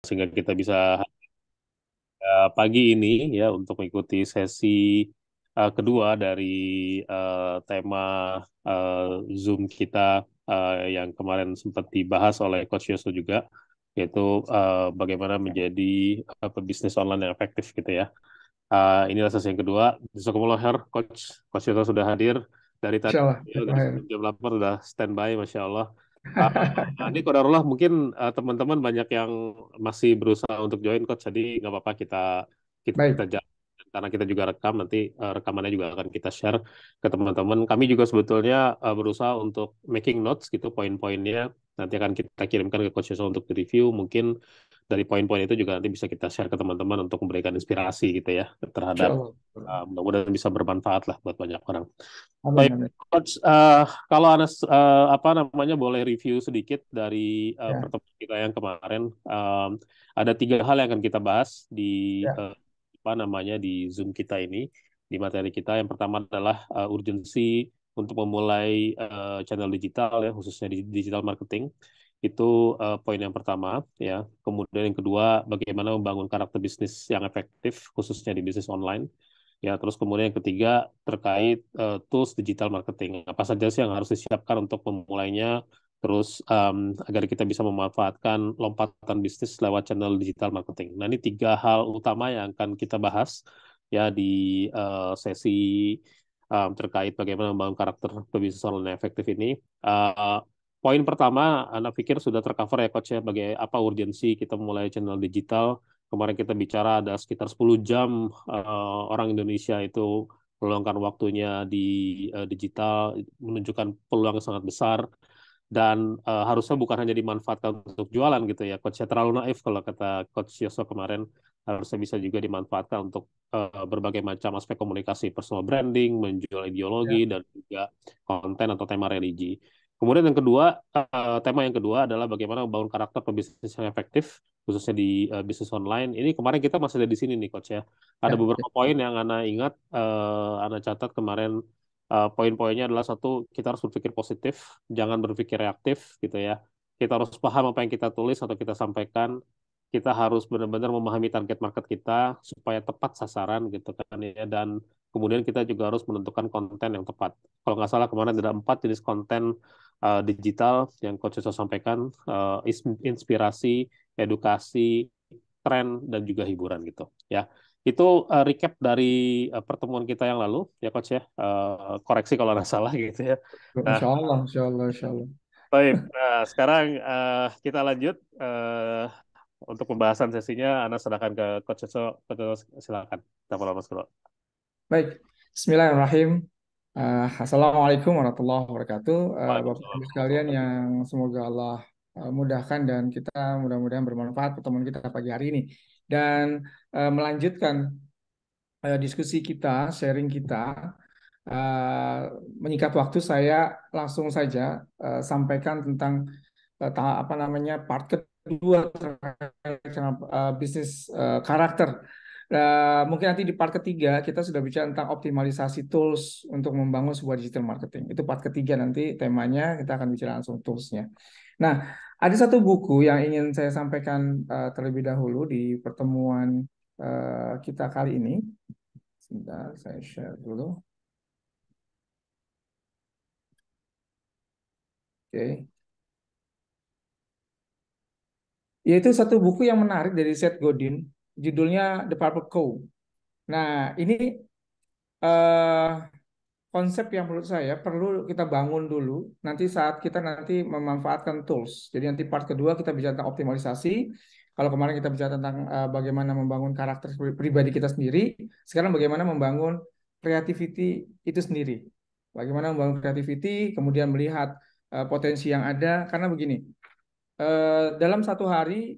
sehingga kita bisa pagi ini ya untuk mengikuti sesi kedua dari tema eh, Zoom kita yang kemarin sempat dibahas oleh Coach Yoso juga, yaitu bagaimana menjadi pebisnis online yang efektif gitu ya. Inilah sesi yang kedua. Jazakumullah khair, Coach Yoso sudah hadir dari tadi, Insya Allah, ya, Dr. dari Hair. sebelum jam 8 sudah standby, Masya Allah. Ini kodarullah mungkin teman-teman banyak yang masih berusaha untuk join coach, jadi nggak apa-apa kita Baik, jalan. Karena kita juga rekam, nanti rekamannya juga akan kita share ke teman-teman. Kami juga sebetulnya berusaha untuk making notes gitu, poin-poinnya nanti akan kita kirimkan ke coach Yusuf untuk di-review. Mungkin dari poin-poin itu juga nanti bisa kita share ke teman-teman untuk memberikan inspirasi gitu ya Insya terhadap, Allah. mudah-mudahan bisa bermanfaat lah buat banyak orang. Amin, Baik, amin. Coach, kalau Anas apa namanya boleh review sedikit dari Ya, pertemuan kita yang kemarin. Ada tiga hal yang akan kita bahas di ya, eh, apa namanya di Zoom kita ini, di materi kita. Yang pertama adalah urgensi untuk memulai channel digital ya, khususnya di digital marketing. Itu poin yang pertama ya. Kemudian yang kedua, bagaimana membangun karakter bisnis yang efektif, khususnya di bisnis online. Ya, terus kemudian yang ketiga terkait tools digital marketing. Apa saja sih yang harus disiapkan untuk memulainya, terus agar kita bisa memanfaatkan lompatan bisnis lewat channel digital marketing. Nah, ini tiga hal utama yang akan kita bahas ya di sesi terkait bagaimana membangun karakter pebisnis online yang efektif ini. Eh, Poin pertama, Anda pikir sudah tercover ya Coach ya, bagai apa urgensi kita memulai channel digital. Kemarin kita bicara ada sekitar 10 jam orang Indonesia itu meluangkan waktunya di digital, menunjukkan peluang yang sangat besar dan harusnya bukan hanya dimanfaatkan untuk jualan gitu ya. Coach ya terlalu naif kalau kata Coach Yoso kemarin, harusnya bisa juga dimanfaatkan untuk berbagai macam aspek komunikasi, personal branding, menjual ideologi ya. dan juga konten atau tema religi. Kemudian yang kedua, tema yang kedua adalah bagaimana membangun karakter pebisnis yang efektif, khususnya di bisnis online. Ini kemarin kita masih ada di sini nih, Coach ya. Ada Ya, ya. beberapa poin yang Ana ingat, Ana catat kemarin. Poin-poinnya adalah satu, kita harus berpikir positif, jangan berpikir reaktif gitu ya. Kita harus paham apa yang kita tulis atau kita sampaikan. Kita harus benar-benar memahami target market kita supaya tepat sasaran gitu kan ya. Dan kemudian kita juga harus menentukan konten yang tepat. Kalau nggak salah kemarin ada 4 jenis konten digital yang Coach Yusuf sampaikan, inspirasi, edukasi, tren, dan juga hiburan gitu ya. Itu recap dari pertemuan kita yang lalu ya Coach ya. Koreksi kalau nggak salah gitu ya. Nah, Insya Allah, Insya Allah, Insya Allah. baik. Nah, sekarang kita lanjut untuk pembahasan sesinya. Anda serahkan ke Coach Yusuf. Coach Yusuf, silakan. Kita mulai Mas Bro. Baik, Bismillahirrahmanirrahim. Assalamualaikum warahmatullahi wabarakatuh. Bapak Waalaikumsalam Ibu sekalian warahmatullahi yang semoga Allah mudahkan dan kita mudah-mudahan bermanfaat pertemuan kita pagi hari ini. Dan melanjutkan diskusi kita, sharing kita, eh, menyingkat waktu saya langsung saja sampaikan tentang apa namanya part kedua terkait dengan bisnis karakter. Mungkin nanti di part ketiga kita sudah bicara tentang optimalisasi tools untuk membangun sebuah digital marketing. Itu part ketiga nanti temanya kita akan bicara langsung toolsnya. Nah, ada satu buku yang ingin saya sampaikan terlebih dahulu di pertemuan kita kali ini. Sebentar, saya share dulu. Oke. Yaitu satu buku yang menarik dari Seth Godin, judulnya The Purple Cow. Nah, ini eh, konsep yang menurut saya perlu kita bangun dulu nanti saat kita nanti memanfaatkan tools. Jadi nanti part kedua kita bicara tentang optimalisasi. Kalau kemarin kita bicara tentang bagaimana membangun karakter pribadi kita sendiri, sekarang bagaimana membangun creativity itu sendiri. Bagaimana membangun creativity, kemudian melihat potensi yang ada. Karena begini, dalam satu hari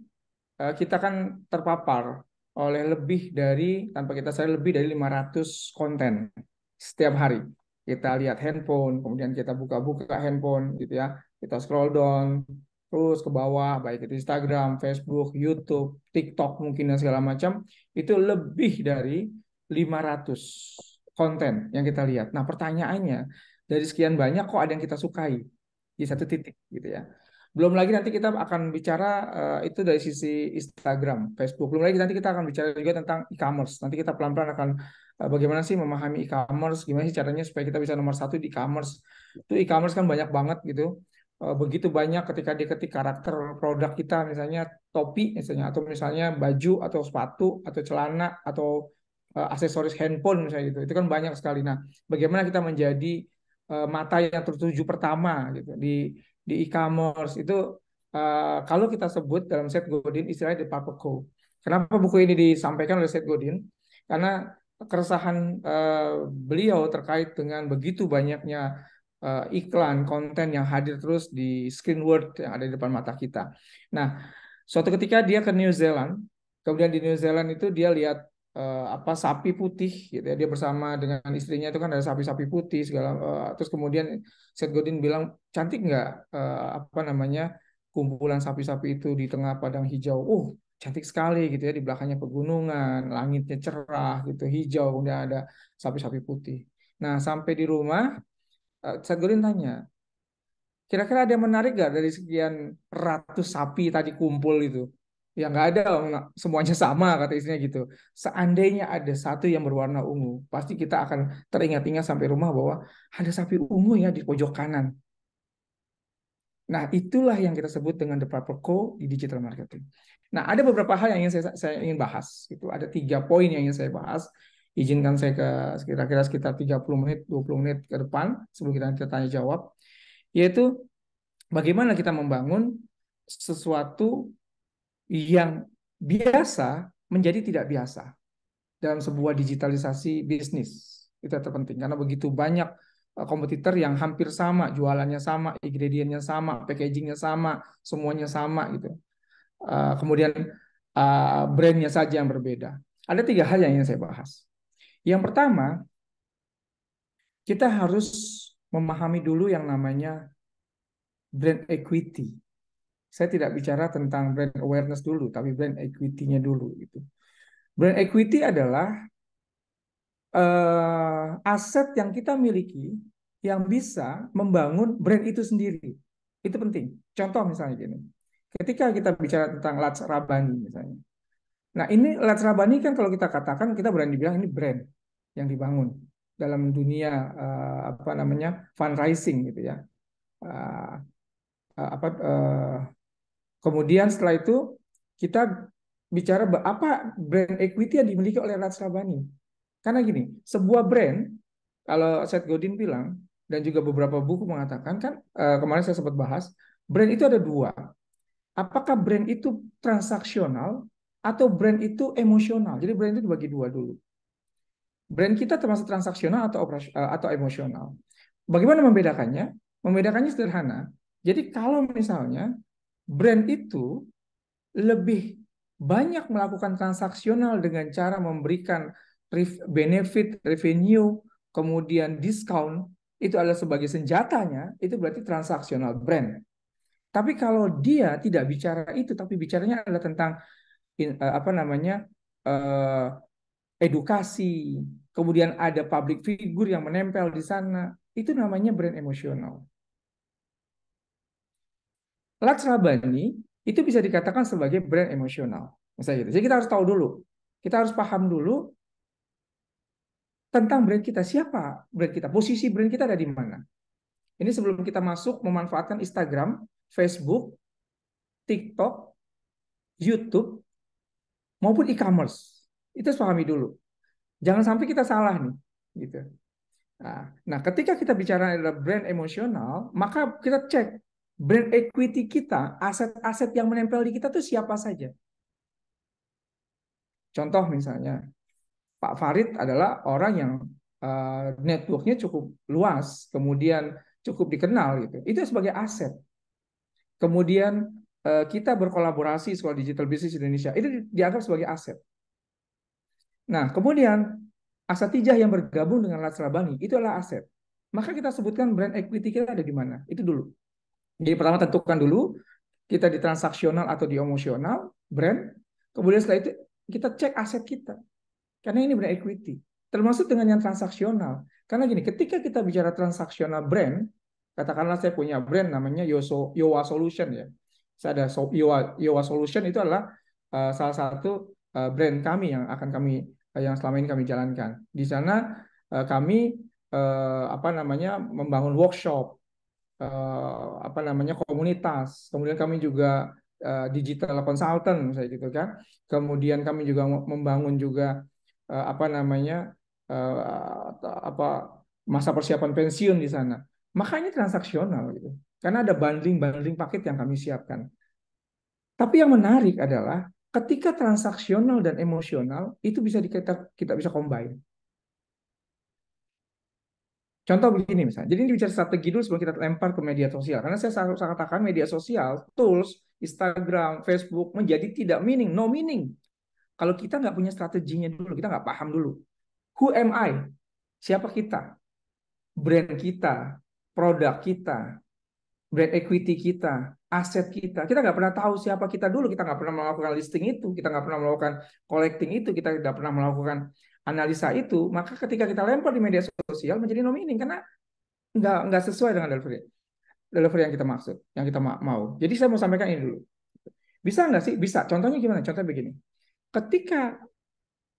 kita kan terpapar oleh lebih dari, tanpa kita sadar, lebih dari 500 konten setiap hari. Kita lihat handphone, kemudian kita buka-buka handphone gitu ya. Kita scroll down terus ke bawah, baik itu Instagram, Facebook, YouTube, TikTok mungkin dan segala macam, itu lebih dari 500 konten yang kita lihat. Nah, pertanyaannya, dari sekian banyak kok ada yang kita sukai di satu titik gitu ya. Belum lagi nanti kita akan bicara itu dari sisi Instagram, Facebook. Belum lagi nanti kita akan bicara juga tentang e-commerce. Nanti kita pelan-pelan akan bagaimana sih memahami e-commerce, gimana sih caranya supaya kita bisa nomor satu di e-commerce. Itu e-commerce kan banyak banget gitu. Begitu banyak ketika dia ketik karakter produk kita, misalnya topi, misalnya atau misalnya baju atau sepatu atau celana atau aksesoris handphone misalnya gitu. Itu kan banyak sekali. Nah, bagaimana kita menjadi mata yang tertuju pertama gitu di e-commerce itu kalau kita sebut dalam Seth Godin istilahnya the Purple Cow. Kenapa buku ini disampaikan oleh Seth Godin? Karena keresahan beliau terkait dengan begitu banyaknya iklan konten yang hadir terus di screen word yang ada di depan mata kita. Nah, suatu ketika dia ke New Zealand, kemudian di New Zealand itu dia lihat apa sapi putih gitu ya. Dia bersama dengan istrinya itu kan ada sapi-sapi putih segala terus kemudian Seth Godin bilang cantik nggak apa namanya kumpulan sapi-sapi itu di tengah padang hijau. Cantik sekali gitu ya di belakangnya pegunungan, langitnya cerah gitu hijau kemudian ada sapi-sapi putih. Nah sampai di rumah Seth Godin tanya kira-kira ada yang menarik gak dari sekian ratus sapi tadi kumpul itu? Ya nggak ada, semuanya sama kata istrinya gitu. Seandainya ada satu yang berwarna ungu, pasti kita akan teringat-ingat sampai rumah bahwa ada sapi ungu ya di pojok kanan. Nah, itulah yang kita sebut dengan the proper code di digital marketing. Nah, ada beberapa hal yang ingin saya ingin bahas. Itu ada 3 poin yang ingin saya bahas. Izinkan saya ke kira-kira sekitar 30 menit, 20 menit ke depan sebelum kita tanya jawab. Yaitu bagaimana kita membangun sesuatu yang biasa menjadi tidak biasa dalam sebuah digitalisasi bisnis. Itu terpenting karena begitu banyak kompetitor yang hampir sama, jualannya sama, ingredientnya sama, packagingnya sama, semuanya sama gitu. Kemudian brandnya saja yang berbeda. Ada 3 hal yang ingin saya bahas. Yang pertama, kita harus memahami dulu yang namanya brand equity. Saya tidak bicara tentang brand awareness dulu, tapi brand equity-nya dulu gitu. Brand equity adalah aset yang kita miliki yang bisa membangun brand itu sendiri. Itu penting. Contoh misalnya gini. Ketika kita bicara tentang Lats Rabani misalnya. Nah, ini Lats Rabani kan kalau kita katakan kita berani bilang ini brand yang dibangun dalam dunia apa namanya fundraising gitu ya. Uh, apa kemudian setelah itu kita bicara apa brand equity yang dimiliki oleh Lats Rabani. Karena gini, sebuah brand, kalau Seth Godin bilang, dan juga beberapa buku mengatakan, kan kemarin saya sempat bahas, brand itu ada 2. Apakah brand itu transaksional atau brand itu emosional? Jadi brand itu dibagi 2 dulu. Brand kita termasuk transaksional atau emosional. Bagaimana membedakannya? Membedakannya sederhana. Jadi kalau misalnya brand itu lebih banyak melakukan transaksional dengan cara memberikan benefit, revenue, kemudian diskon, itu adalah sebagai senjatanya, itu berarti transaksional brand. Tapi kalau dia tidak bicara itu, tapi bicaranya adalah tentang apa namanya edukasi, kemudian ada public figure yang menempel di sana, itu namanya brand emosional. Lats Rabani itu bisa dikatakan sebagai brand emosional. Misalnya gitu. Jadi kita harus tahu dulu. Kita harus paham dulu tentang brand kita. Siapa brand kita? Posisi brand kita ada di mana? Ini sebelum kita masuk memanfaatkan Instagram, Facebook, TikTok, YouTube, maupun e-commerce. Itu harus pahami dulu. Jangan sampai kita salah nih. Gitu. Nah, ketika kita bicara adalah brand emosional, maka kita cek brand equity kita, aset-aset yang menempel di kita tuh siapa saja. Contoh misalnya, Pak Farid adalah orang yang networknya cukup luas, kemudian cukup dikenal gitu. Itu sebagai aset. Kemudian kita berkolaborasi Sekolah Digital Business Indonesia, itu dianggap sebagai aset. Nah, kemudian Asatijah yang bergabung dengan Lats Rabani itu adalah aset. Maka kita sebutkan brand equity kita ada di mana. Itu dulu. Jadi pertama tentukan dulu kita di transaksional atau di emosional brand. Kemudian setelah itu kita cek aset kita. Karena ini brand equity. Termasuk dengan yang transaksional. Karena gini, ketika kita bicara transaksional brand, katakanlah saya punya brand namanya Yowa Solution ya. Saya ada Yowa Solution itu adalah salah satu brand kami yang akan kami yang selama ini kami jalankan. Di sana kami apa namanya membangun workshop, apa namanya komunitas. Kemudian kami juga digital consultant saya gitu kan. Kemudian kami juga membangun juga apa namanya apa masa persiapan pensiun di sana. Makanya transaksional gitu. Karena ada bundling-bundling paket yang kami siapkan. Tapi yang menarik adalah ketika transaksional dan emosional itu bisa kita bisa combine. Contoh begini misalnya. Jadi ini bicara strategi dulu sebelum kita lempar ke media sosial. Karena saya selalu katakan media sosial, tools, Instagram, Facebook menjadi tidak meaning, no meaning. Kalau kita nggak punya strateginya dulu, kita nggak paham dulu. Who am I? Siapa kita? Brand kita, produk kita, brand equity kita, aset kita. Kita nggak pernah tahu siapa kita dulu. Kita nggak pernah melakukan listing itu. Kita nggak pernah melakukan collecting itu. Kita tidak pernah melakukan analisa itu. Maka ketika kita lempar di media sosial menjadi no meaning. Karena nggak sesuai dengan delivery yang kita maksud, yang kita mau. Jadi saya mau sampaikan ini dulu. Bisa nggak sih? Bisa. Contohnya gimana? Contohnya begini. Ketika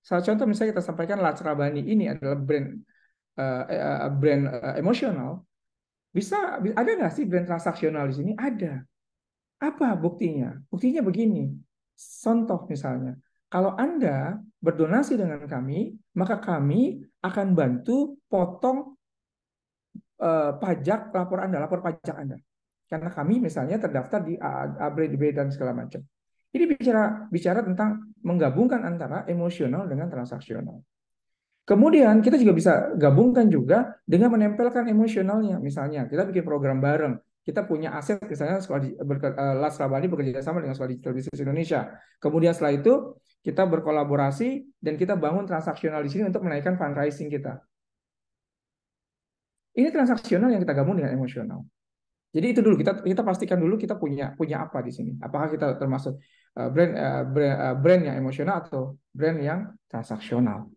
salah contoh misalnya kita sampaikan Lats Rabani ini adalah brand emosional, ada nggak sih brand transaksional di sini? Ada. Apa buktinya? Buktinya begini. Contoh misalnya, kalau Anda berdonasi dengan kami, maka kami akan bantu potong pajak lapor pajak Anda. Karena kami misalnya terdaftar di ABRD dan segala macam. Ini bicara tentang menggabungkan antara emosional dengan transaksional. Kemudian kita juga bisa gabungkan juga dengan menempelkan emosionalnya. Misalnya kita bikin program bareng. Kita punya aset misalnya Las Rabani bekerja sama dengan Sekolah Digital Business Indonesia. Kemudian setelah itu kita berkolaborasi dan kita bangun transaksional di sini untuk menaikkan fundraising kita. Ini transaksional yang kita gabung dengan emosional. Jadi itu dulu kita pastikan dulu kita punya apa di sini. Apakah kita termasuk brand yang emosional atau brand yang transaksional.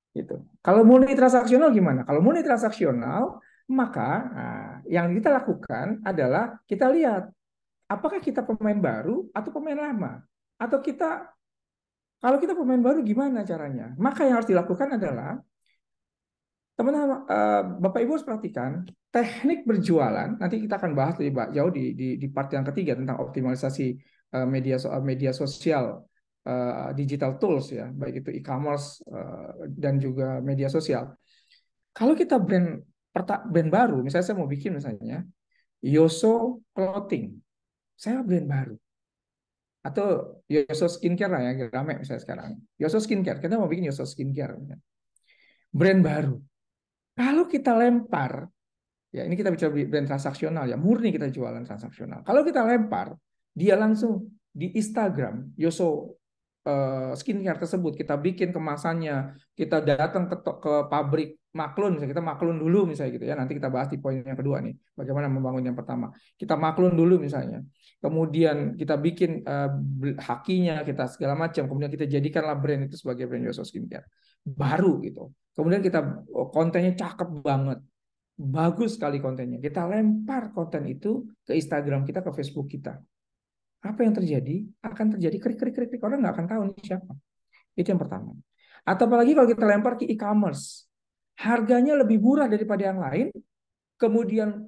Gitu. Kalau murni transaksional gimana? Kalau murni transaksional, maka yang kita lakukan adalah kita lihat apakah kita pemain baru atau pemain lama. Atau kalau kita pemain baru gimana caranya? Maka yang harus dilakukan adalah teman-teman, Bapak Ibu harus perhatikan teknik berjualan. Nanti kita akan bahas lebih jauh di part yang ketiga tentang optimalisasi media sosial, digital tools ya, baik itu e-commerce dan juga media sosial. Kalau kita brand baru, misalnya saya mau bikin misalnya Yoso Clothing, saya brand baru. Atau Yoso Skincare lah ya, rame misalnya sekarang. Yoso Skincare, kita mau bikin Yoso Skincare. Brand baru. Kalau kita lempar, ya ini kita bicara brand transaksional ya, murni kita jualan transaksional. Kalau kita lempar, dia langsung di Instagram, Yoso skincare tersebut, kita bikin kemasannya, kita datang ke pabrik maklun, misalnya kita maklun dulu misalnya gitu ya, nanti kita bahas di poin yang kedua nih, bagaimana membangun yang pertama. Kita maklun dulu misalnya, kemudian kita bikin hakinya, kita segala macam, kemudian kita jadikanlah brand itu sebagai brand Yoso Skincare. Baru gitu. Kemudian kita kontennya cakep banget. Bagus sekali kontennya. Kita lempar konten itu ke Instagram kita, ke Facebook kita. Apa yang terjadi? Akan terjadi krik. Orang nggak akan tahu ini siapa. Itu yang pertama. Atau apalagi kalau kita lempar ke e-commerce. Harganya lebih murah daripada yang lain. Kemudian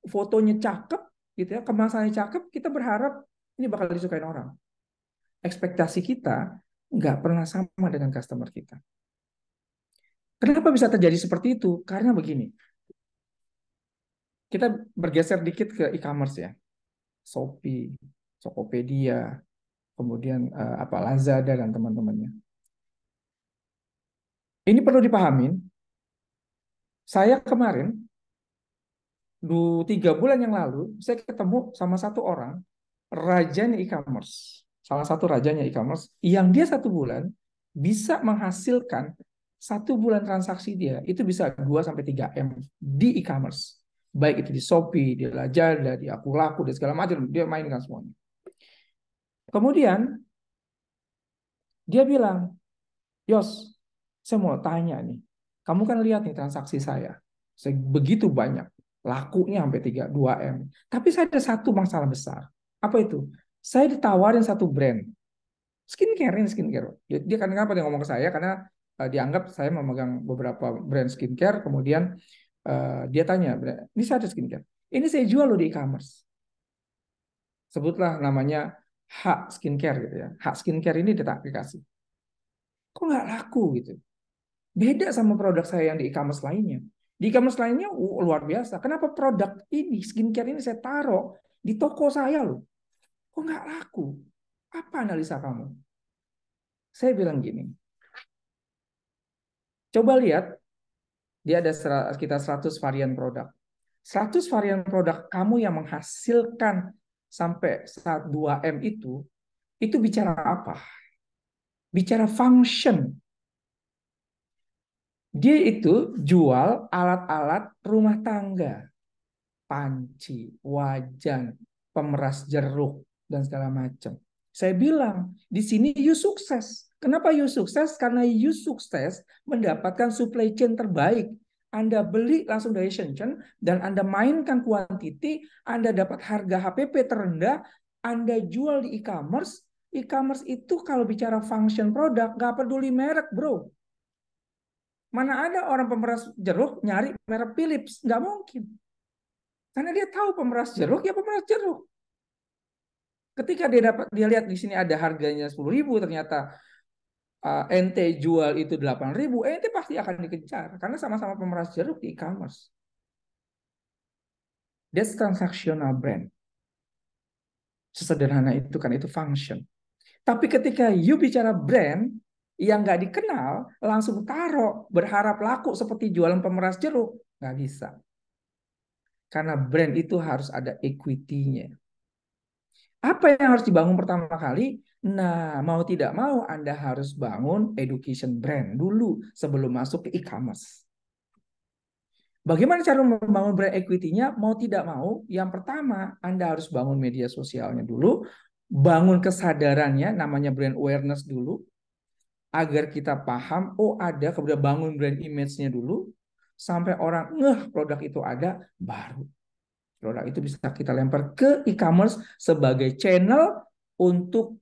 fotonya cakep, gitu ya, kemasannya cakep, kita berharap ini bakal disukain orang. Ekspektasi kita nggak pernah sama dengan customer kita. Kenapa bisa terjadi seperti itu? Karena begini. Kita bergeser dikit ke e-commerce ya. Shopee, Tokopedia, kemudian Lazada dan teman-temannya. Ini perlu dipahamin. Saya kemarin 3 bulan yang lalu saya ketemu sama satu orang rajanya e-commerce, salah satu rajanya e-commerce yang dia 1 bulan bisa menghasilkan 1 bulan transaksi dia itu bisa 2-3 M di e-commerce, baik itu di Shopee, di Lazada, di Akulaku dan segala macam, dia mainkan semuanya. Kemudian dia bilang, Yos, saya mau tanya nih, kamu kan lihat nih transaksi saya begitu banyak. Lakunya sampai 2M. Tapi saya ada satu masalah besar. Apa itu? Saya ditawarin satu brand. Skincare ini skincare. Dia kan kenapa dia ngomong ke saya? Karena dianggap saya memegang beberapa brand skincare. Kemudian dia tanya, ini saya ada skincare. Ini saya jual loh di e-commerce. Sebutlah namanya Hak Skincare gitu ya. Hak Skincare ini dikasih. Kok nggak laku gitu? Beda sama produk saya yang di e-commerce lainnya. Di e-commerce lainnya luar biasa. Kenapa produk ini, skincare ini saya taruh di toko saya loh? Kok nggak laku? Apa analisa kamu? Saya bilang gini, coba lihat, dia ada sekitar 100 varian produk. 100 varian produk kamu yang menghasilkan sampai 2M itu bicara apa? Bicara function. Dia itu jual alat-alat rumah tangga. Panci, wajan, pemeras jeruk, dan segala macam. Saya bilang, di sini you sukses. Kenapa you sukses? Karena you sukses mendapatkan supply chain terbaik. Anda beli langsung dari Shenzhen, dan Anda mainkan kuantiti, Anda dapat harga HPP terendah, Anda jual di e-commerce. E-commerce itu kalau bicara function produk, nggak peduli merek, bro. Mana ada orang pemeras jeruk nyari merek Philips? Nggak mungkin. Karena dia tahu pemeras jeruk, ya pemeras jeruk. Ketika dia lihat di sini ada harganya 10.000, ternyata ente jual itu 8.000, ente pasti akan dikejar karena sama-sama pemeras jeruk di e-commerce. That's transactional brand. Sesederhana itu kan, itu function. Tapi ketika you bicara brand yang nggak dikenal, langsung taruh berharap laku seperti jualan pemeras jeruk, nggak bisa. Karena brand itu harus ada equity-nya. Apa yang harus dibangun pertama kali? Nah, mau tidak mau Anda harus bangun education brand dulu sebelum masuk ke e-commerce. Bagaimana cara membangun brand equity-nya? Mau tidak mau, yang pertama Anda harus bangun media sosialnya dulu, bangun kesadarannya, namanya brand awareness dulu, agar kita paham, oh ada, kemudian bangun brand image-nya dulu, sampai orang ngeh produk itu ada, baru produk itu bisa kita lempar ke e-commerce sebagai channel untuk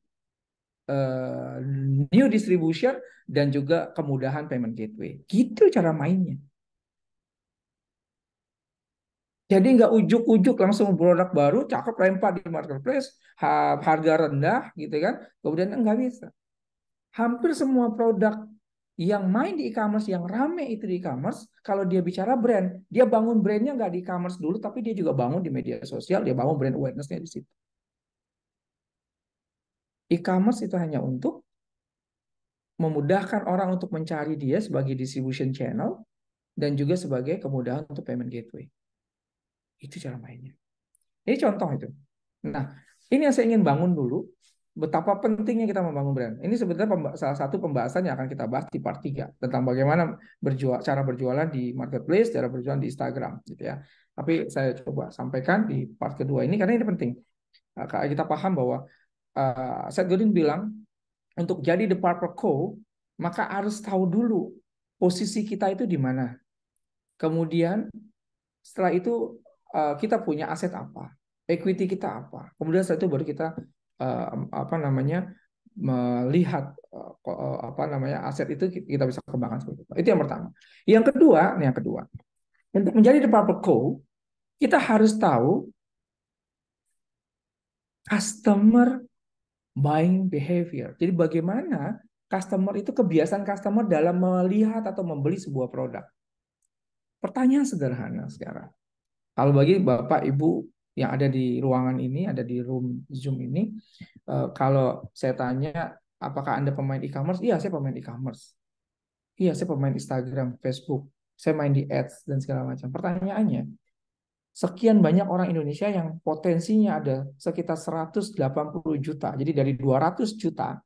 new distribution dan juga kemudahan payment gateway. Gitu cara mainnya. Jadi nggak ujuk-ujuk langsung produk baru, cakep lempar di marketplace, harga rendah gitu kan. Kemudian nggak bisa. Hampir semua produk yang main di e-commerce, yang rame itu di e-commerce, kalau dia bicara brand, dia bangun brandnya nggak di e-commerce dulu, tapi dia juga bangun di media sosial, dia bangun brand awareness-nya di situ. E-commerce itu hanya untuk memudahkan orang untuk mencari dia sebagai distribution channel dan juga sebagai kemudahan untuk payment gateway. Itu cara mainnya. Ini contoh itu. Nah, ini yang saya ingin bangun dulu, betapa pentingnya kita membangun brand. Ini sebenarnya salah satu pembahasan yang akan kita bahas di part 3 tentang bagaimana cara berjualan di marketplace, cara berjualan di Instagram gitu ya. Tapi saya coba sampaikan di part kedua ini karena ini penting. Kita paham bahwa Seth Godin bilang untuk jadi the Purple Co, maka harus tahu dulu posisi kita itu di mana. Kemudian setelah itu kita punya aset apa, equity kita apa. Kemudian setelah itu baru kita melihat aset itu kita bisa kembangkan seperti itu. Itu yang pertama. Yang kedua, untuk menjadi the Purple Co, kita harus tahu customer buying behavior. Jadi bagaimana kebiasaan customer dalam melihat atau membeli sebuah produk. Pertanyaan sederhana sekarang. Kalau bagi Bapak Ibu yang ada di ruangan ini, ada di room Zoom ini, kalau saya tanya, apakah Anda pemain e-commerce? Iya, saya pemain e-commerce. Iya, saya pemain Instagram, Facebook. Saya main di ads dan segala macam. Pertanyaannya, sekian banyak orang Indonesia yang potensinya ada sekitar 180 juta. Jadi dari 200 juta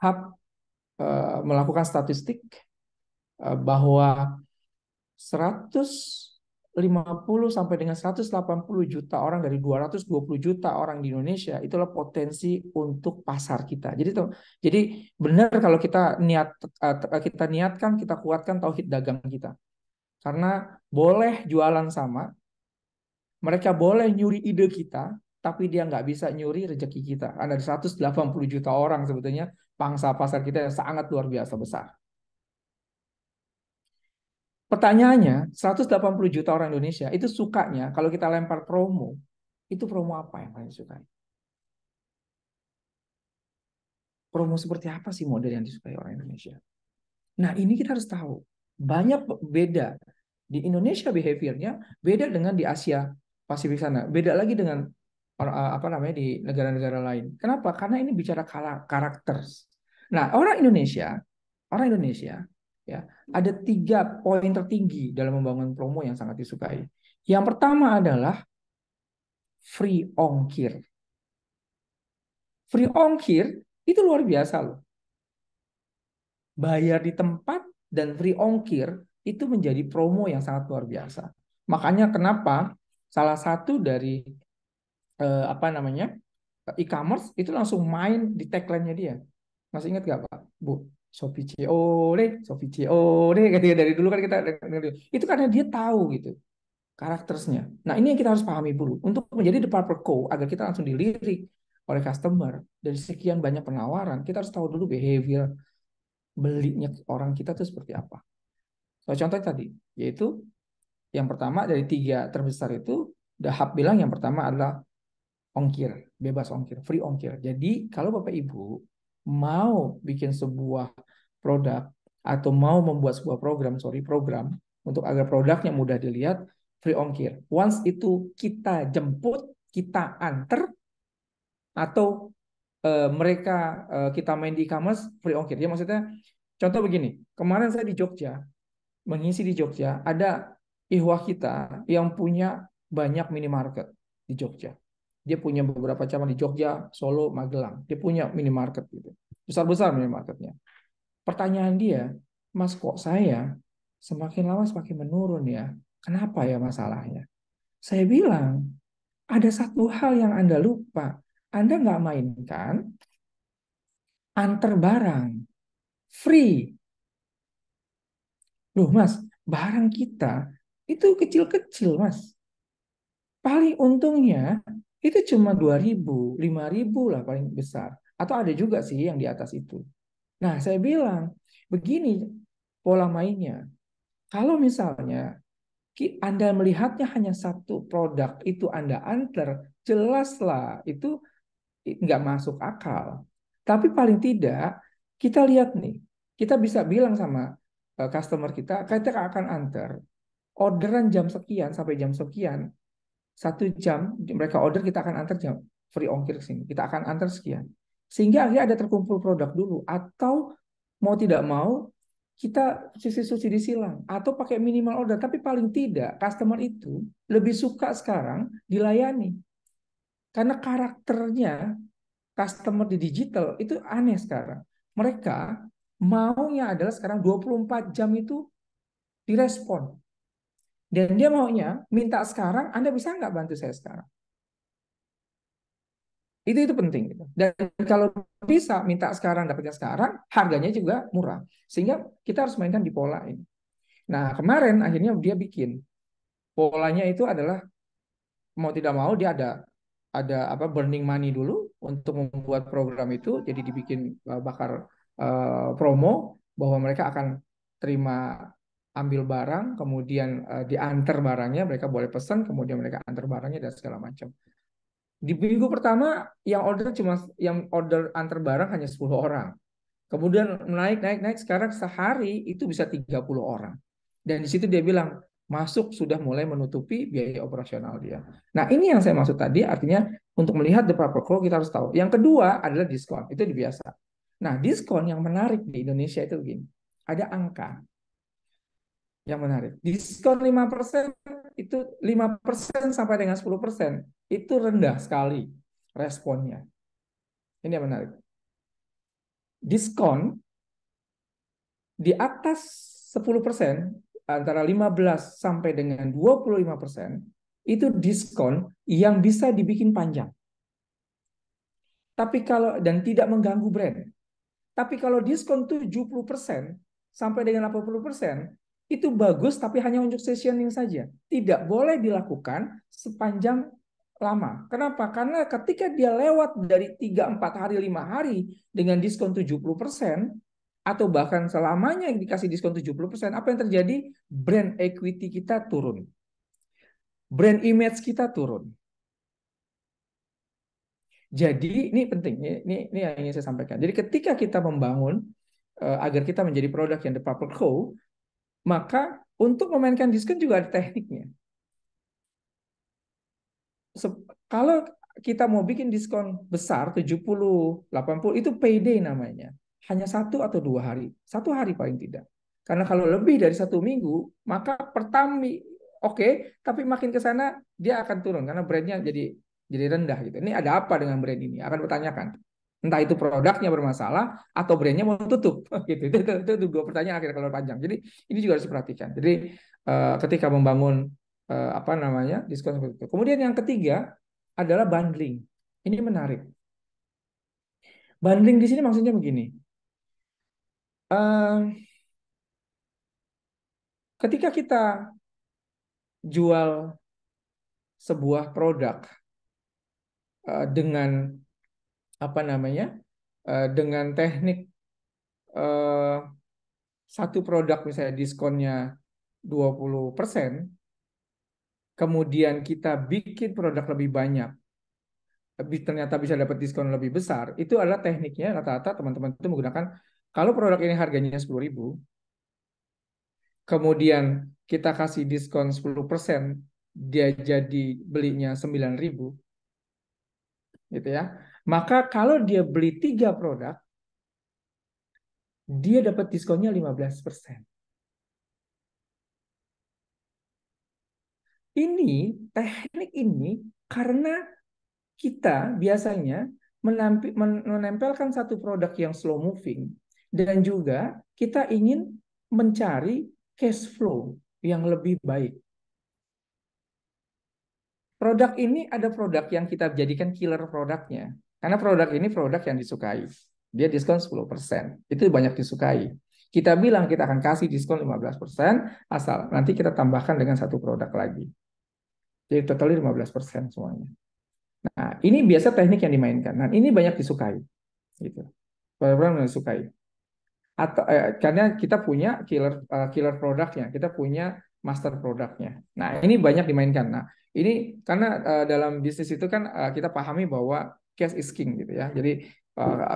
hub melakukan statistik bahwa 150 sampai dengan 180 juta orang dari 220 juta orang di Indonesia itulah potensi untuk pasar kita. Jadi benar kalau kita niatkan, kita kuatkan tauhid dagang kita. Karena boleh jualan sama, mereka boleh nyuri ide kita, tapi dia nggak bisa nyuri rezeki kita. Ada 180 juta orang sebetulnya pangsa pasar kita yang sangat luar biasa besar. Pertanyaannya, 180 juta orang Indonesia itu sukanya kalau kita lempar promo, itu promo apa yang paling suka? Promo seperti apa sih model yang disukai orang Indonesia? Nah, ini kita harus tahu. Banyak beda. Di Indonesia behaviornya beda dengan di Asia Pasifik sana. Beda lagi dengan apa namanya di negara-negara lain. Kenapa? Karena ini bicara karakter. Nah, orang Indonesia ya, ada 3 poin tertinggi dalam membangun promo yang sangat disukai. Yang pertama adalah free ongkir. Free ongkir itu luar biasa loh. Bayar di tempat dan free ongkir itu menjadi promo yang sangat luar biasa. Makanya kenapa salah satu dari apa namanya e-commerce itu langsung main di tagline-nya dia. Masih ingat gak Pak? Bu, Shopee COD, Shopee COD, ketika dari dulu kan kita itu karena dia tahu gitu karakternya. Nah, ini yang kita harus pahami dulu. Untuk menjadi department co agar kita langsung dilirik oleh customer dari sekian banyak penawaran, kita harus tahu dulu behavior belinya orang kita tuh seperti apa. So, contoh tadi, yaitu yang pertama dari 3 terbesar itu, The Hub bilang yang pertama adalah ongkir, bebas ongkir, free ongkir. Jadi kalau Bapak Ibu mau bikin sebuah produk atau mau membuat sebuah program untuk agar produknya mudah dilihat, free ongkir. Once itu kita jemput, kita antar, atau mereka kita main di e-commerce, free ongkir. Ya maksudnya, contoh begini, kemarin saya di Jogja, mengisi di Jogja, ada ihwah kita yang punya banyak minimarket di Jogja. Dia punya beberapa cabang di Jogja, Solo, Magelang. Dia punya minimarket gitu. Besar-besar minimarketnya. Pertanyaan dia, Mas kok saya semakin lama semakin menurun ya? Kenapa ya masalahnya? Saya bilang, ada satu hal yang Anda lupa. Anda nggak mainkan antar barang. Free. Loh mas, barang kita itu kecil-kecil mas. Paling untungnya itu cuma 2.000, 5.000 lah paling besar. Atau ada juga sih yang di atas itu. Nah, saya bilang, begini pola mainnya. Kalau misalnya Anda melihatnya hanya satu produk, itu Anda antar, jelaslah itu nggak masuk akal. Tapi paling tidak, kita lihat nih, kita bisa bilang sama customer kita akan antar orderan jam sekian sampai jam sekian, 1 jam mereka order kita akan antar jam free ongkir ke sini. Kita akan antar sekian. Sehingga akhirnya ada terkumpul produk dulu. Atau mau tidak mau kita susi disilang atau pakai minimal order. Tapi paling tidak customer itu lebih suka sekarang dilayani. Karena karakternya customer di digital itu aneh sekarang. Mereka maunya adalah sekarang 24 jam itu direspon. Dan dia maunya minta sekarang, Anda bisa nggak bantu saya sekarang? Itu penting gitu. Dan kalau bisa minta sekarang dapatnya sekarang, harganya juga murah. Sehingga kita harus mainkan di pola ini. Nah, kemarin akhirnya dia bikin polanya itu adalah mau tidak mau dia ada apa burning money dulu untuk membuat program itu. Jadi dibikin bakar promo bahwa mereka akan terima ambil barang, kemudian diantar barangnya, mereka boleh pesan, kemudian mereka antar barangnya dan segala macam. Di minggu pertama yang order antar barang hanya 10 orang. Kemudian naik sekarang sehari itu bisa 30 orang. Dan di situ dia bilang masuk sudah mulai menutupi biaya operasional dia. Nah, ini yang saya maksud tadi artinya untuk melihat the proper call kita harus tahu. Yang kedua adalah diskon. Itu biasa. Nah, diskon yang menarik di Indonesia itu begini. Ada angka yang menarik. Diskon 5% itu 5% sampai dengan 10% itu rendah sekali responnya. Ini yang menarik. Diskon di atas 10%, antara 15 sampai dengan 25%, itu diskon yang bisa dibikin panjang. Tapi kalau dan tidak mengganggu brand. Tapi kalau diskon 70% sampai dengan 80%, itu bagus tapi hanya untuk sessioning saja. Tidak boleh dilakukan sepanjang lama. Kenapa? Karena ketika dia lewat dari 3, 4 hari, 5 hari dengan diskon 70%, atau bahkan selamanya dikasih diskon 70%, apa yang terjadi? Brand equity kita turun. Brand image kita turun. Jadi ini penting, ini yang ingin saya sampaikan. Jadi ketika kita membangun agar kita menjadi produk yang the proper co, maka untuk memainkan diskon juga ada tekniknya. Kalau kita mau bikin diskon besar 70, 80 itu payday namanya. Hanya 1 atau 2 hari. 1 hari paling tidak. Karena kalau lebih dari 1 minggu, maka pertama oke, tapi makin ke sana dia akan turun karena brandnya jadi rendah gitu. Ini ada apa dengan brand ini? Akan bertanyakan. Entah itu produknya bermasalah atau brandnya mau tutup gitu. Itu 2 pertanyaan akhirnya kalau panjang. Jadi ini juga harus diperhatikan. Jadi ketika membangun apa namanya diskon seperti itu. Kemudian yang ketiga adalah bundling. Ini menarik. Bundling di sini maksudnya begini. Ketika kita jual sebuah produk dengan apa namanya dengan teknik satu produk misalnya diskonnya 20%, kemudian kita bikin produk lebih banyak, ternyata bisa dapat diskon lebih besar, itu adalah tekniknya rata-rata teman-teman itu menggunakan, kalau produk ini harganya 10.000, kemudian kita kasih diskon 10%, dia jadi belinya 9.000, gitu ya. Maka kalau dia beli 3 produk, dia dapat diskonnya 15%. Ini teknik ini karena kita biasanya menempelkan satu produk yang slow moving, dan juga kita ingin mencari cash flow yang lebih baik. Produk ini ada produk yang kita jadikan killer produknya. Karena produk ini produk yang disukai. Dia diskon 10%. Itu banyak disukai. Kita bilang kita akan kasih diskon 15%, asal nanti kita tambahkan dengan satu produk lagi. Jadi totalnya 15% semuanya. Nah, ini biasa teknik yang dimainkan. Nah, ini banyak disukai. Gitu. Orang-orang yang disukai. Atau karena kita punya killer produknya, kita punya master produknya. Nah, ini banyak dimainkan. Nah, ini karena dalam bisnis itu kan kita pahami bahwa cash is king gitu ya. Jadi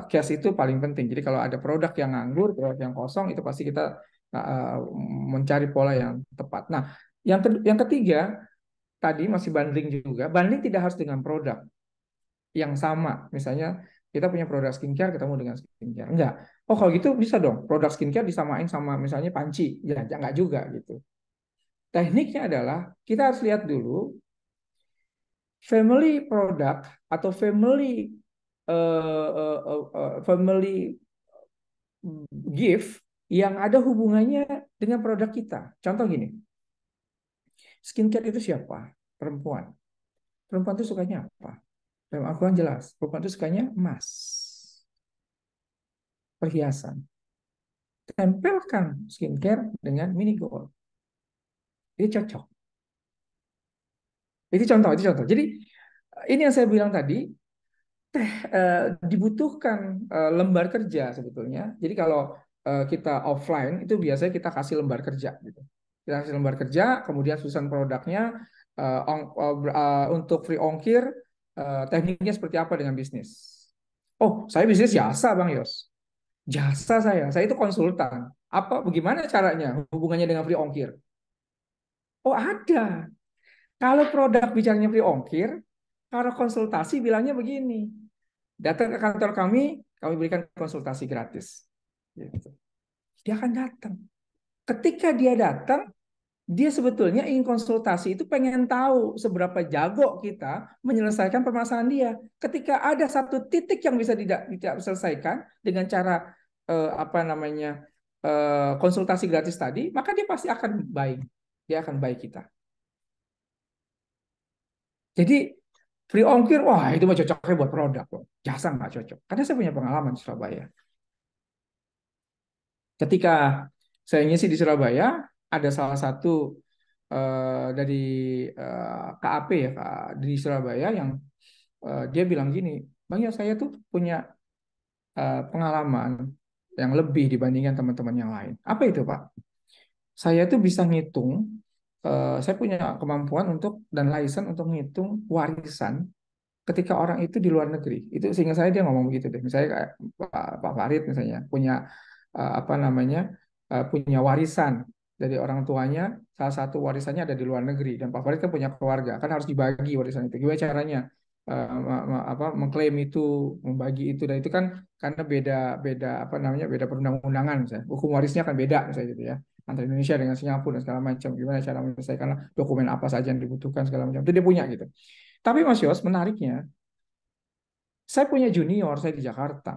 cash itu paling penting. Jadi kalau ada produk yang nganggur, produk yang kosong, itu pasti kita mencari pola yang tepat. Nah, yang ketiga tadi masih bundling juga. Bundling tidak harus dengan produk yang sama. Misalnya kita punya produk skincare ketemu dengan skincare. Enggak. Oh, kalau gitu bisa dong. Produk skincare disamain sama misalnya panci. Ya, enggak juga gitu. Tekniknya adalah kita harus lihat dulu family product atau family gift yang ada hubungannya dengan produk kita. Contoh gini. Skincare itu siapa? Perempuan. Perempuan itu sukanya apa? Dalam Al-Quran jelas. Perempuan itu sukanya emas. Perhiasan. Tempelkan skincare dengan mini gold. Ini cocok. Itu contoh, itu contoh. Jadi ini yang saya bilang tadi, dibutuhkan lembar kerja sebetulnya. Jadi kalau kita offline itu biasanya kita kasih lembar kerja gitu. Kita kasih lembar kerja, kemudian susunan produknya untuk free ongkir, tekniknya seperti apa dengan bisnis. Oh, saya bisnis jasa, Bang Yos. Jasa saya itu konsultan. Apa, bagaimana caranya hubungannya dengan free ongkir? Oh, ada. Kalau produk bicaranya free ongkir, kalau konsultasi bilangnya begini. Datang ke kantor kami berikan konsultasi gratis. Gitu. Dia akan datang. Ketika dia datang, dia sebetulnya ingin konsultasi itu pengen tahu seberapa jago kita menyelesaikan permasalahan dia. Ketika ada satu titik yang bisa tidak diselesaikan dengan cara apa namanya konsultasi gratis tadi, maka dia pasti akan baik. Dia akan baik kita. Jadi free ongkir, wah itu mah cocoknya buat produk loh. Jasa nggak cocok. Karena saya punya pengalaman di Surabaya. Ketika saya ngisi di Surabaya, ada salah satu dari KAP ya, di Surabaya yang dia bilang gini, Bang ya saya tuh punya pengalaman yang lebih dibandingkan teman-teman yang lain. Apa itu, Pak? Saya tuh bisa ngitung, saya punya kemampuan untuk dan license untuk ngitung warisan ketika orang itu di luar negeri. Itu sehingga saya dia ngomong begitu deh. Misalnya kayak Pak Farid misalnya punya apa namanya punya warisan dari orang tuanya, salah satu warisannya ada di luar negeri dan Pak Farid kan punya keluarga, kan harus dibagi warisan itu. Gimana caranya apa mengklaim itu, membagi itu dan itu kan karena beda beda apa namanya beda perundang-undangan misalnya. Hukum warisnya kan beda misalnya gitu ya. Antara Indonesia dengan Singapura dan segala macam. Gimana cara menyelesaikan dokumen apa saja yang dibutuhkan segala macam. Itu dia punya gitu. Tapi Mas Yos, menariknya, saya punya junior saya di Jakarta.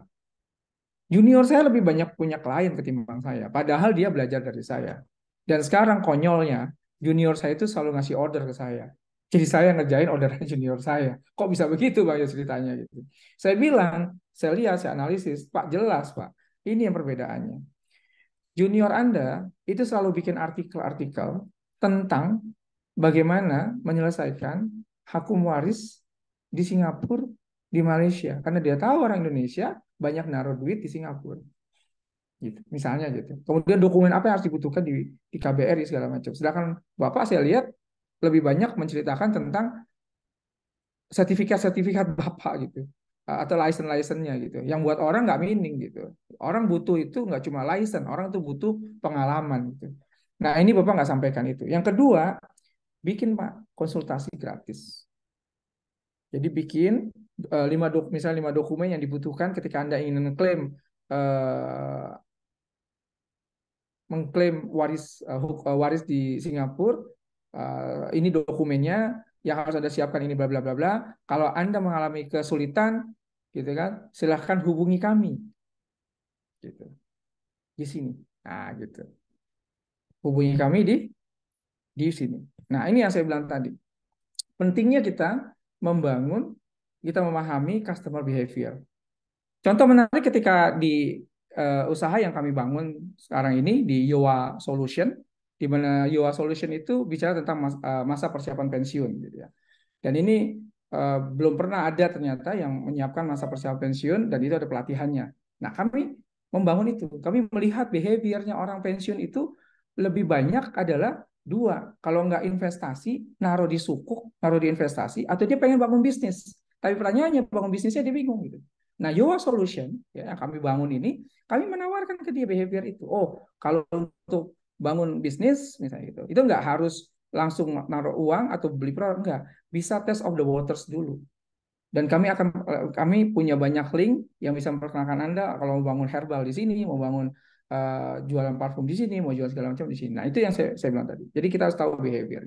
Junior saya lebih banyak punya klien ketimbang saya. Padahal dia belajar dari saya. Dan sekarang konyolnya, junior saya itu selalu ngasih order ke saya. Jadi saya ngerjain orderan junior saya. Kok bisa begitu Bang Yos ceritanya gitu. Saya bilang, saya lihat, saya analisis, Pak jelas Pak. Ini yang perbedaannya. Junior Anda itu selalu bikin artikel-artikel tentang bagaimana menyelesaikan hukum waris di Singapura, di Malaysia. Karena dia tahu orang Indonesia banyak naruh duit di Singapura. Gitu, misalnya gitu. Kemudian dokumen apa yang harus dibutuhkan di KBRI segala macam. Sedangkan Bapak saya lihat lebih banyak menceritakan tentang sertifikat-sertifikat Bapak gitu. Atau license-license-nya gitu. Yang buat orang nggak mining gitu. Orang butuh itu nggak cuma license, orang tuh butuh pengalaman gitu. Nah ini Bapak nggak sampaikan itu. Yang kedua, bikin Pak konsultasi gratis. Jadi bikin misalnya 5 dokumen yang dibutuhkan ketika Anda ingin eh, mengklaim waris di Singapura. Ini dokumennya yang harus Anda siapkan ini bla bla bla bla. Kalau Anda mengalami kesulitan gitu kan, silahkan hubungi kami gitu di sini. Nah, gitu. Hubungi kami di sini. Nah, ini yang saya bilang tadi. Pentingnya membangun, kita memahami customer behavior. Contoh menarik ketika di usaha yang kami bangun sekarang ini di Yowa Solution, di mana Yowa Solution itu bicara tentang masa persiapan pensiun, gitu ya. Dan ini belum pernah ada ternyata yang menyiapkan masa persiapan pensiun dan itu ada pelatihannya. Nah, kami membangun itu. Kami melihat behaviornya orang pensiun itu lebih banyak adalah dua. Kalau nggak investasi, naruh di sukuk, naruh di investasi, atau dia pengen bangun bisnis. Tapi pertanyaannya bangun bisnisnya dia bingung gitu. Nah, Yowa Solution ya, yang kami bangun ini, kami menawarkan ke dia behavior itu. Oh, kalau untuk bangun bisnis misalnya gitu, itu nggak harus langsung naruh uang atau beli produk, enggak, bisa test of the waters dulu. Dan kami punya banyak link yang bisa memperkenalkan Anda kalau mau bangun herbal di sini, mau bangun jualan parfum di sini, mau jual segala macam di sini. Nah, itu yang saya bilang tadi. Jadi kita harus tahu behavior.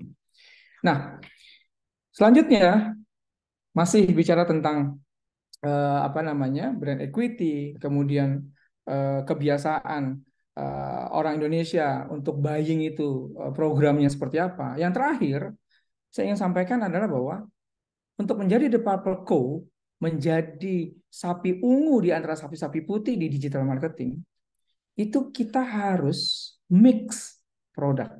Nah, selanjutnya masih bicara tentang apa namanya brand equity, kemudian kebiasaan orang Indonesia untuk buying itu programnya seperti apa. Yang terakhir, saya ingin sampaikan adalah bahwa untuk menjadi The Purple Co, menjadi sapi ungu di antara sapi-sapi putih di digital marketing, itu kita harus mix produk.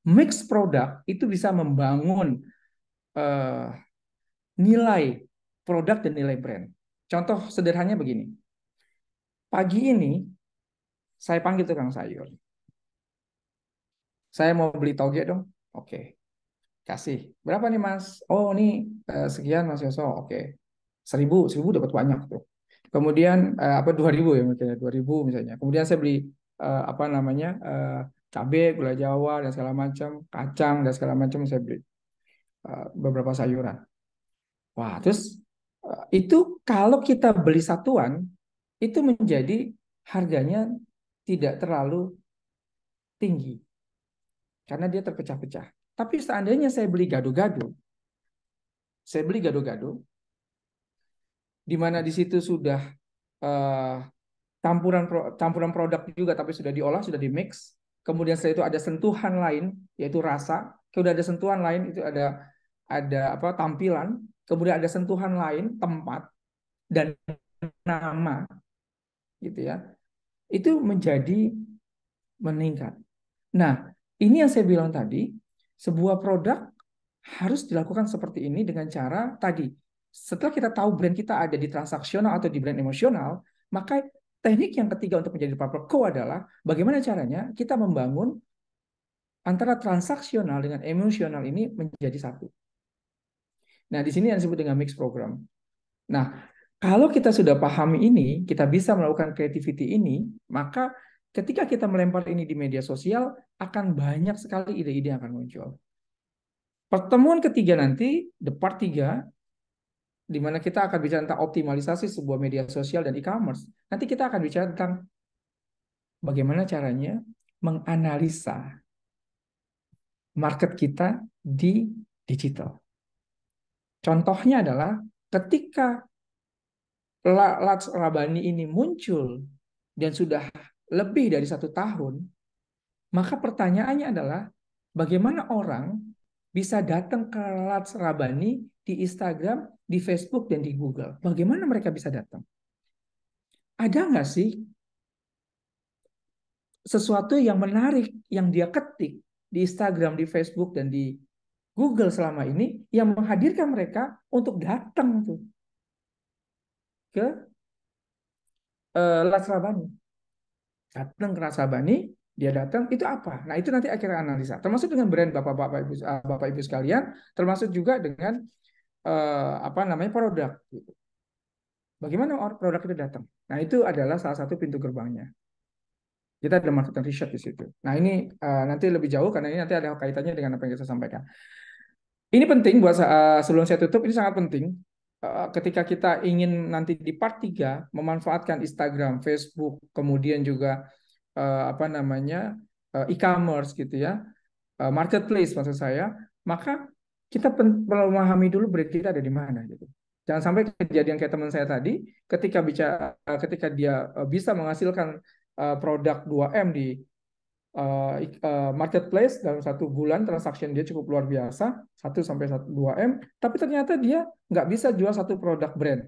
Mix produk itu bisa membangun uh, nilai produk dan nilai brand. Contoh sederhananya begini. Pagi ini saya panggil tukang sayur. Saya mau beli toge dong. Oke, kasih. Berapa nih Mas? Oh, ini sekian Mas Yoso. Oke. 1.000 dapat banyak tuh. Kemudian apa 2.000 ya mungkin 2.000 misalnya. Kemudian saya beli apa namanya cabai, gula Jawa dan segala macam, kacang dan segala macam saya beli beberapa sayuran. Wah, terus itu kalau kita beli satuan itu menjadi harganya tidak terlalu tinggi karena dia terpecah-pecah. Tapi seandainya saya beli gado-gado, di mana di situ sudah eh, campuran produk juga tapi sudah diolah, sudah di mix. Kemudian setelah itu ada sentuhan lain yaitu rasa. Kemudian ada sentuhan lain itu ada apa tampilan, kemudian ada sentuhan lain tempat dan nama gitu ya. Itu menjadi meningkat. Nah, ini yang saya bilang tadi, sebuah produk harus dilakukan seperti ini dengan cara tadi. Setelah kita tahu brand kita ada di transaksional atau di brand emosional, maka teknik yang ketiga untuk menjadi developer co adalah bagaimana caranya kita membangun antara transaksional dengan emosional ini menjadi satu. Nah, di sini yang disebut dengan mix program. Nah, kalau kita sudah pahami ini, kita bisa melakukan creativity ini, maka ketika kita melempar ini di media sosial, akan banyak sekali ide-ide yang akan muncul. Pertemuan ketiga nanti, the part 3, di mana kita akan bicara tentang optimalisasi sebuah media sosial dan e-commerce. Nanti kita akan bicara tentang bagaimana caranya menganalisa market kita di digital. Contohnya adalah ketika Lats Rabani ini muncul dan sudah lebih dari 1 tahun, maka pertanyaannya adalah bagaimana orang bisa datang ke Lats Rabani di Instagram, di Facebook, dan di Google. Bagaimana mereka bisa datang? Ada nggak sih sesuatu yang menarik yang dia ketik di Instagram, di Facebook, dan di Google selama ini yang menghadirkan mereka untuk datang tuh ke Lats Rabani? Datang ke Rasabani, dia datang itu apa? Nah, itu nanti akhirnya analisa. Termasuk dengan brand Bapak Ibu sekalian, termasuk juga dengan apa namanya produk gitu. Bagaimana produk itu datang? Nah, itu adalah salah satu pintu gerbangnya. Kita ada marketing research di situ. Nah, ini nanti lebih jauh karena ini nanti ada kaitannya dengan apa yang kita sampaikan. Ini penting buat sebelum saya tutup, ini sangat penting. Ketika kita ingin nanti di part 3 memanfaatkan Instagram, Facebook, kemudian juga apa namanya e-commerce gitu ya, marketplace maksud saya, maka kita perlu memahami dulu brand kita ada di mana gitu. Jangan sampai kejadian kayak teman saya tadi, ketika dia bisa menghasilkan produk 2M di marketplace dalam 1 bulan transaction dia cukup luar biasa 1 sampai 2 M, tapi ternyata dia nggak bisa jual satu produk brand.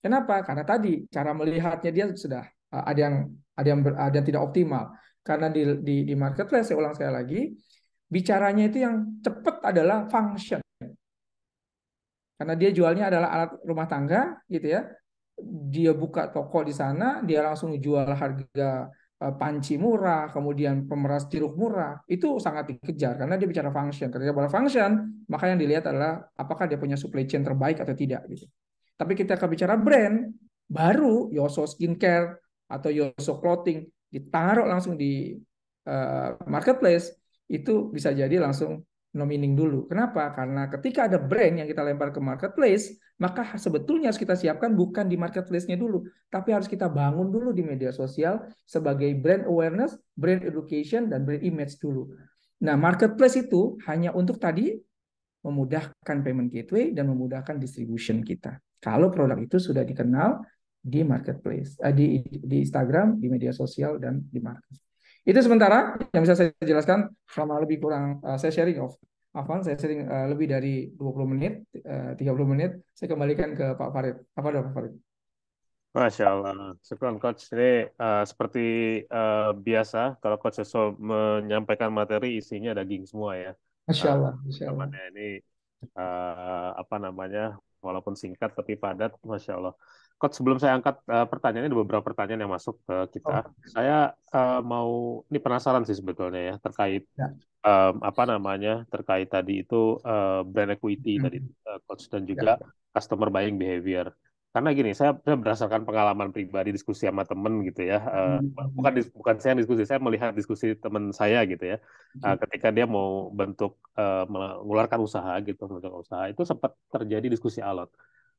Kenapa? Karena tadi cara melihatnya dia sudah ada yang tidak optimal. Karena di marketplace, saya ulang sekali lagi, bicaranya itu yang cepat adalah function. Karena dia jualnya adalah alat rumah tangga, gitu ya. Dia buka toko di sana, dia langsung jual harga panci murah, kemudian pemeras jeruk murah. Itu sangat dikejar karena dia bicara function. Ketika bicara function, maka yang dilihat adalah apakah dia punya supply chain terbaik atau tidak, gitu. Tapi kita akan bicara brand, baru Yoso Skincare atau Yoso Clothing ditaruh langsung di marketplace, itu bisa jadi langsung no meaning dulu. Kenapa? Karena ketika ada brand yang kita lempar ke marketplace, maka sebetulnya harus kita siapkan bukan di marketplace-nya dulu, tapi harus kita bangun dulu di media sosial sebagai brand awareness, brand education, dan brand image dulu. Nah, marketplace itu hanya untuk tadi memudahkan payment gateway dan memudahkan distribution kita. Kalau produk itu sudah dikenal di marketplace, di Instagram, di media sosial, dan di market. Itu sementara yang bisa saya jelaskan selama lebih kurang saya sharing Afan, saya sharing lebih dari 20 menit, 30 menit. Saya kembalikan ke Pak Farid. Apa ada Pak Farid? Masya Allah, syukron Coach. Ini seperti biasa, kalau Coach Yusuf menyampaikan materi isinya daging semua ya. Masya Uh, Allah, Masya Allah. Temannya ini apa namanya, walaupun singkat tapi padat, Masya Allah. Coach, sebelum saya angkat pertanyaan, ada beberapa pertanyaan yang masuk ke kita. Oh, Saya mau, ini penasaran sih sebetulnya ya, terkait ya. apa namanya, terkait tadi itu brand equity tadi, Hmm. Coach, dan juga Ya. customer buying behavior. Karena gini, saya berdasarkan pengalaman pribadi diskusi sama temen gitu ya, bukan saya yang diskusi, saya melihat diskusi temen saya gitu ya, Oke. ketika dia mau bentuk mengeluarkan usaha gitu, mengeluarkan usaha itu sempat terjadi diskusi alot,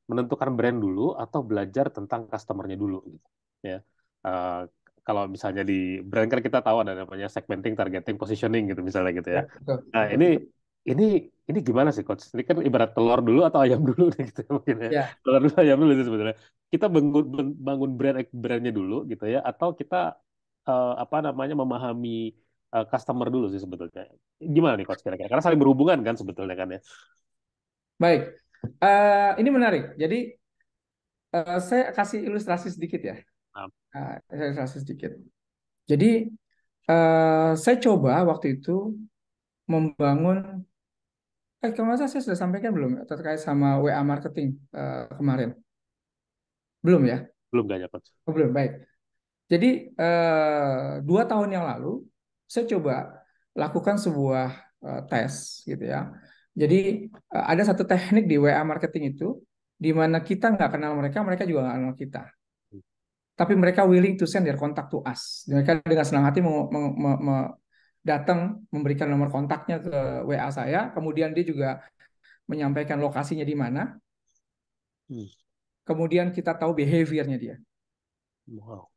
menentukan brand dulu atau belajar tentang customernya dulu gitu ya. Eh, Kalau misalnya di brand kan kita tahu ada namanya segmenting, targeting, positioning gitu misalnya gitu ya. Ya, betul, Nah betul. ini ini gimana sih Coach? Ini kan ibarat telur dulu atau ayam dulu nih, gitu ya mungkin ya. Ya, Telur dulu ayam dulu sih sebetulnya. Kita bangun brandnya dulu gitu ya, atau kita apa namanya memahami customer dulu sih sebetulnya. Gimana nih Coach kira-kira? Karena saling berhubungan kan sebetulnya kan ya. baik. Ini menarik. Jadi saya kasih ilustrasi sedikit ya. Nah, Saya ilustrasi sedikit. Jadi Saya coba waktu itu membangun, kalau nggak salah saya sudah sampaikan belum terkait sama WA marketing kemarin? Belum ya? Belum, nggak dapat. Oh, belum, baik. Jadi 2 tahun yang lalu saya coba lakukan sebuah tes gitu ya. Jadi ada satu teknik di WA marketing itu di mana kita nggak kenal mereka, mereka juga nggak kenal kita. Tapi mereka willing to send their contact to us. Mereka dengan senang hati datang memberikan nomor kontaknya ke WA saya. Kemudian dia juga menyampaikan lokasinya di mana. Hmm. Kemudian kita tahu behaviornya dia. Wow.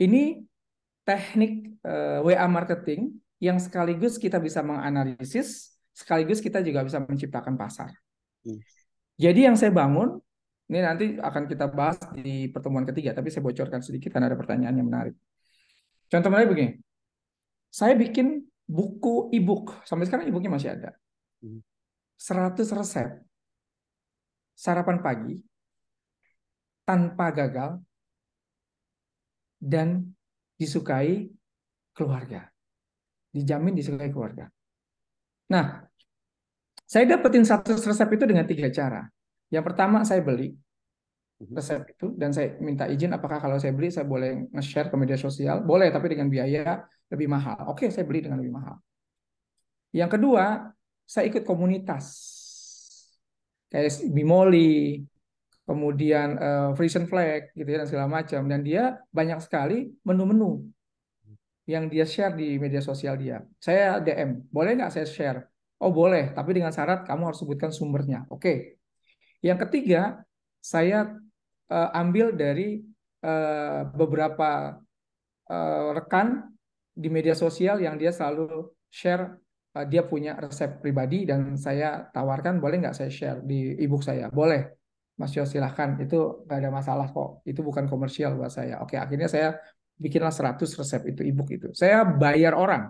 Ini teknik WA marketing yang sekaligus kita bisa menganalisis, sekaligus kita juga bisa menciptakan pasar. Hmm. Jadi yang saya bangun, ini nanti akan kita bahas di pertemuan ketiga, tapi saya bocorkan sedikit karena ada pertanyaan yang menarik. Contoh menarik begini, saya bikin buku e-book, sampai sekarang e-booknya masih ada. Hmm. 100 resep sarapan pagi tanpa gagal dan disukai keluarga. Dijamin disukai keluarga. Nah, saya dapetin 100 resep itu dengan 3 cara. Yang pertama, saya beli Hmm. resep itu dan saya minta izin apakah kalau saya beli saya boleh nge-share ke media sosial. Boleh, tapi dengan biaya lebih mahal. Oke, saya beli dengan lebih mahal. Yang kedua, saya ikut komunitas. Kayak Bimoli, kemudian Frisian Flag gitu ya dan segala macam, dan dia banyak sekali menu-menu yang dia share di media sosial dia. Saya DM, boleh nggak saya share? Oh boleh, tapi dengan syarat kamu harus sebutkan sumbernya. Oke. Yang ketiga, saya ambil dari beberapa rekan di media sosial yang dia selalu share, dia punya resep pribadi dan saya tawarkan boleh nggak saya share di ebook saya. Boleh, Mas Yos, silahkan, itu nggak ada masalah kok, itu bukan komersial buat saya. Oke, akhirnya saya bikinlah 100 resep itu, ebook itu saya bayar orang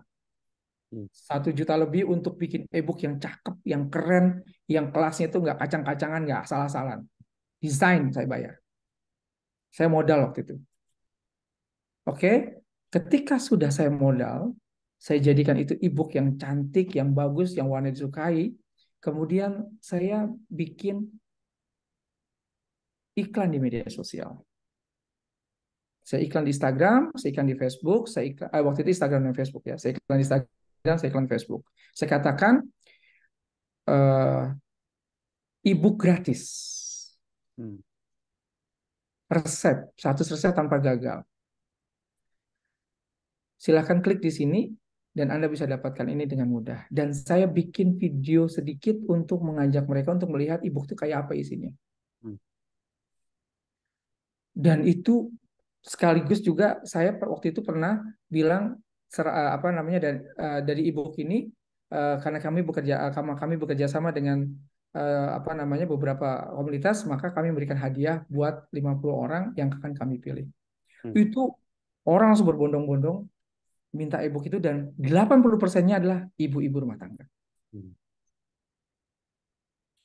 Hmm. 1 juta lebih untuk bikin ebook yang cakep, yang keren, yang kelasnya itu nggak kacang-kacangan, nggak salah-salah. Desain saya bayar, saya modal waktu itu. Oke, ketika sudah saya modal, saya jadikan itu e-book yang cantik, yang bagus, yang warna disukai. Kemudian saya bikin iklan di media sosial. Saya iklan di Instagram, saya iklan di Facebook, waktu itu Instagram dan Facebook ya. Saya iklan di Instagram, saya iklan di Facebook. Saya katakan eh, e-book gratis, Hmm. resep, 100 resep tanpa gagal. Silahkan klik di sini dan Anda bisa dapatkan ini dengan mudah. Dan saya bikin video sedikit untuk mengajak mereka untuk melihat e-book itu kayak apa isinya. Hmm. Dan itu sekaligus juga saya waktu itu pernah bilang apa namanya dari e-book ini, karena kami bekerja sama dengan apa namanya beberapa komunitas, maka kami memberikan hadiah buat 50 orang yang akan kami pilih. Hmm. Itu orang langsung berbondong-bondong minta e-book itu dan 80%-nya adalah ibu-ibu rumah tangga. Hmm.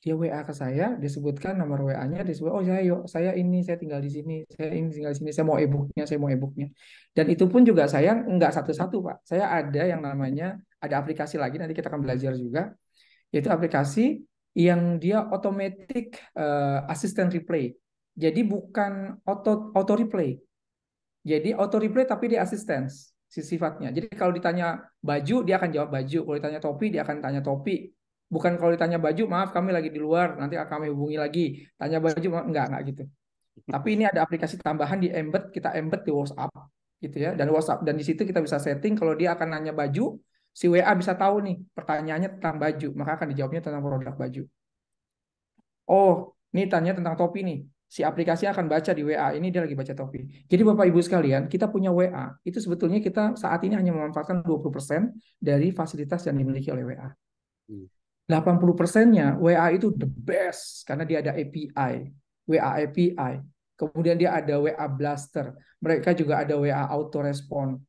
Dia WA ke saya, disebutkan nomor WA-nya, disebut, oh saya yuk, saya tinggal di sini, saya ini tinggal di sini, saya mau e-booknya, saya mau e-booknya. Dan itu pun juga saya nggak satu-satu, Pak. Saya ada yang namanya, ada aplikasi lagi, nanti kita akan belajar juga, yaitu aplikasi yang dia automatic assistant replay. Jadi bukan auto replay. Jadi auto replay tapi dia assistance sifatnya. Jadi kalau ditanya baju dia akan jawab baju, kalau ditanya topi dia akan tanya topi. Bukan kalau ditanya baju, maaf kami lagi di luar, nanti akan kami hubungi lagi. Tanya baju, enggak gitu. Tapi ini ada aplikasi tambahan di embed, kita embed di WhatsApp gitu ya. Dan WhatsApp dan di situ kita bisa setting kalau dia akan nanya baju, si WA bisa tahu nih pertanyaannya tentang baju, maka akan dijawabnya tentang produk baju. Oh, ini tanya tentang topi nih. Si aplikasi akan baca di WA, ini dia lagi baca topi. Jadi Bapak Ibu sekalian, kita punya WA. Itu sebetulnya kita saat ini hanya memanfaatkan 20% dari fasilitas yang dimiliki oleh WA. Hmm. 80%-nya WA itu the best karena dia ada API, WA API. Kemudian dia ada WA Blaster. Mereka juga ada WA Auto Respond,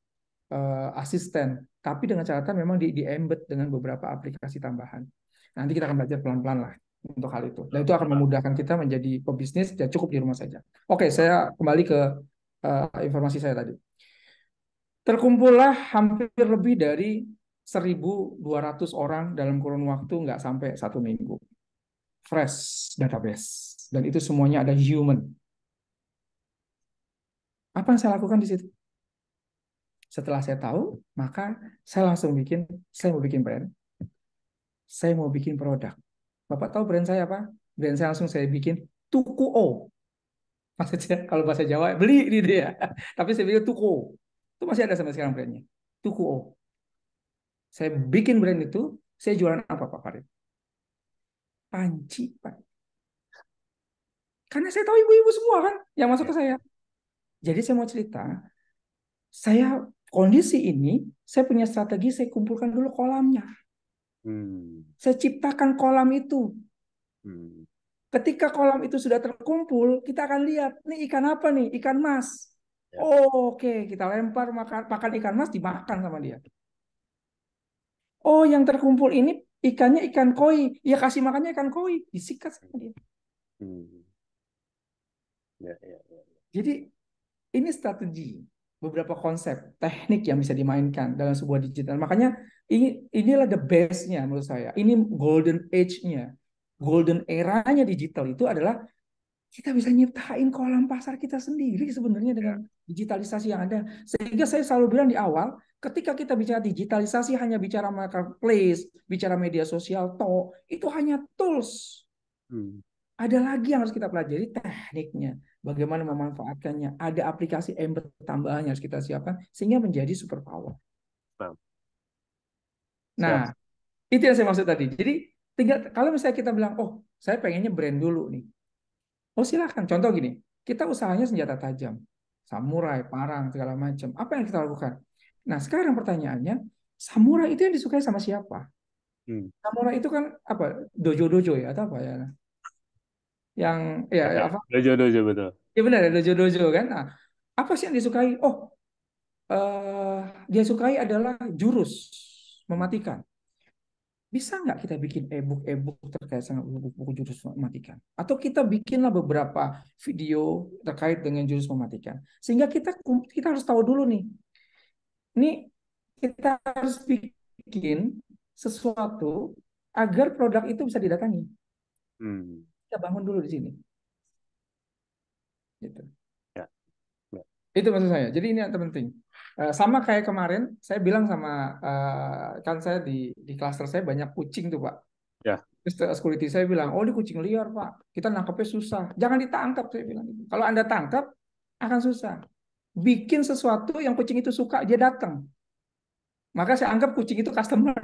asisten. Tapi dengan catatan memang di embed dengan beberapa aplikasi tambahan. Nanti kita akan belajar pelan-pelan lah untuk hal itu. Dan itu akan memudahkan kita menjadi pebisnis dan cukup di rumah saja. Oke, saya kembali ke informasi saya tadi. Terkumpullah hampir lebih dari 1.200 orang dalam kurun waktu nggak sampai 1 minggu. Fresh database. Dan itu semuanya ada human. Apa yang saya lakukan di situ? Setelah saya tahu, maka saya mau bikin brand, saya mau bikin produk. Bapak tahu brand saya apa? Brand saya langsung saya bikin Tuku O. Maksudnya kalau bahasa Jawa beli di dia. Tapi saya bikin Tuku O. Itu masih ada sampai sekarang brandnya. Tuku O. Saya bikin brand itu, saya jualan apa Pak Farid? Panci, Pak. Karena saya tahu ibu-ibu semua kan yang masuk Ya. ke saya. Jadi saya mau cerita, saya kondisi ini, saya punya strategi, saya kumpulkan dulu kolamnya. Hmm. Saya ciptakan kolam itu. Hmm. Ketika kolam itu sudah terkumpul, kita akan lihat, nih ikan apa nih? Ikan mas. Ya. Oh, oke, kita lempar makan ikan mas dimakan sama dia. Oh, yang terkumpul ini ikannya ikan koi. Ya kasih makannya ikan koi, disikat sama dia. Hmm. Ya, ya, ya. Jadi ini strategi, beberapa konsep, teknik yang bisa dimainkan dalam sebuah digital. Makanya inilah the best-nya menurut saya. Ini golden age-nya. Golden eranya digital itu adalah kita bisa nyiptain kolam pasar kita sendiri sebenarnya Ya. dengan digitalisasi yang ada. Sehingga saya selalu bilang di awal, ketika kita bicara digitalisasi hanya bicara marketplace, bicara media sosial, itu hanya tools. Hmm. Ada lagi yang harus kita pelajari tekniknya, bagaimana memanfaatkannya. Ada aplikasi embed tambahan yang harus kita siapkan sehingga menjadi superpower. Nah, siap. Nah, itu yang saya maksud tadi. Jadi tinggal kalau misalnya kita bilang, oh saya pengennya brand dulu nih. Oh silahkan. Contoh gini, kita usahanya senjata tajam, samurai, parang segala macam. Apa yang kita lakukan? Nah sekarang pertanyaannya, samurai itu yang disukai sama siapa? Hmm. Samurai itu kan apa? Dojo-dojo ya atau apa ya? Yang ya Ya. apa? Dojo, dojo, betul. Ya benar ya dojo-dojo kan. Nah, apa sih yang disukai? Oh, dia sukai adalah jurus Hmm. mematikan. Bisa nggak kita bikin e-book terkait sama buku-buku jurus mematikan? Atau kita bikinlah beberapa video terkait dengan jurus mematikan. Sehingga kita harus tahu dulu nih, ini kita harus bikin sesuatu agar produk itu bisa didatangi. Hmm. Kita bangun dulu di sini. Gitu. Ya. Ya. Itu maksud saya. Jadi ini yang terpenting. Sama kayak kemarin, saya bilang sama kan saya di klaster saya banyak kucing tuh Pak. Ya. Terus security saya bilang, oh ini kucing liar Pak, kita nangkapnya susah. Jangan ditangkap saya bilang gitu. Kalau Anda tangkap akan susah. Bikin sesuatu yang kucing itu suka, dia datang. Maka saya anggap kucing itu customer.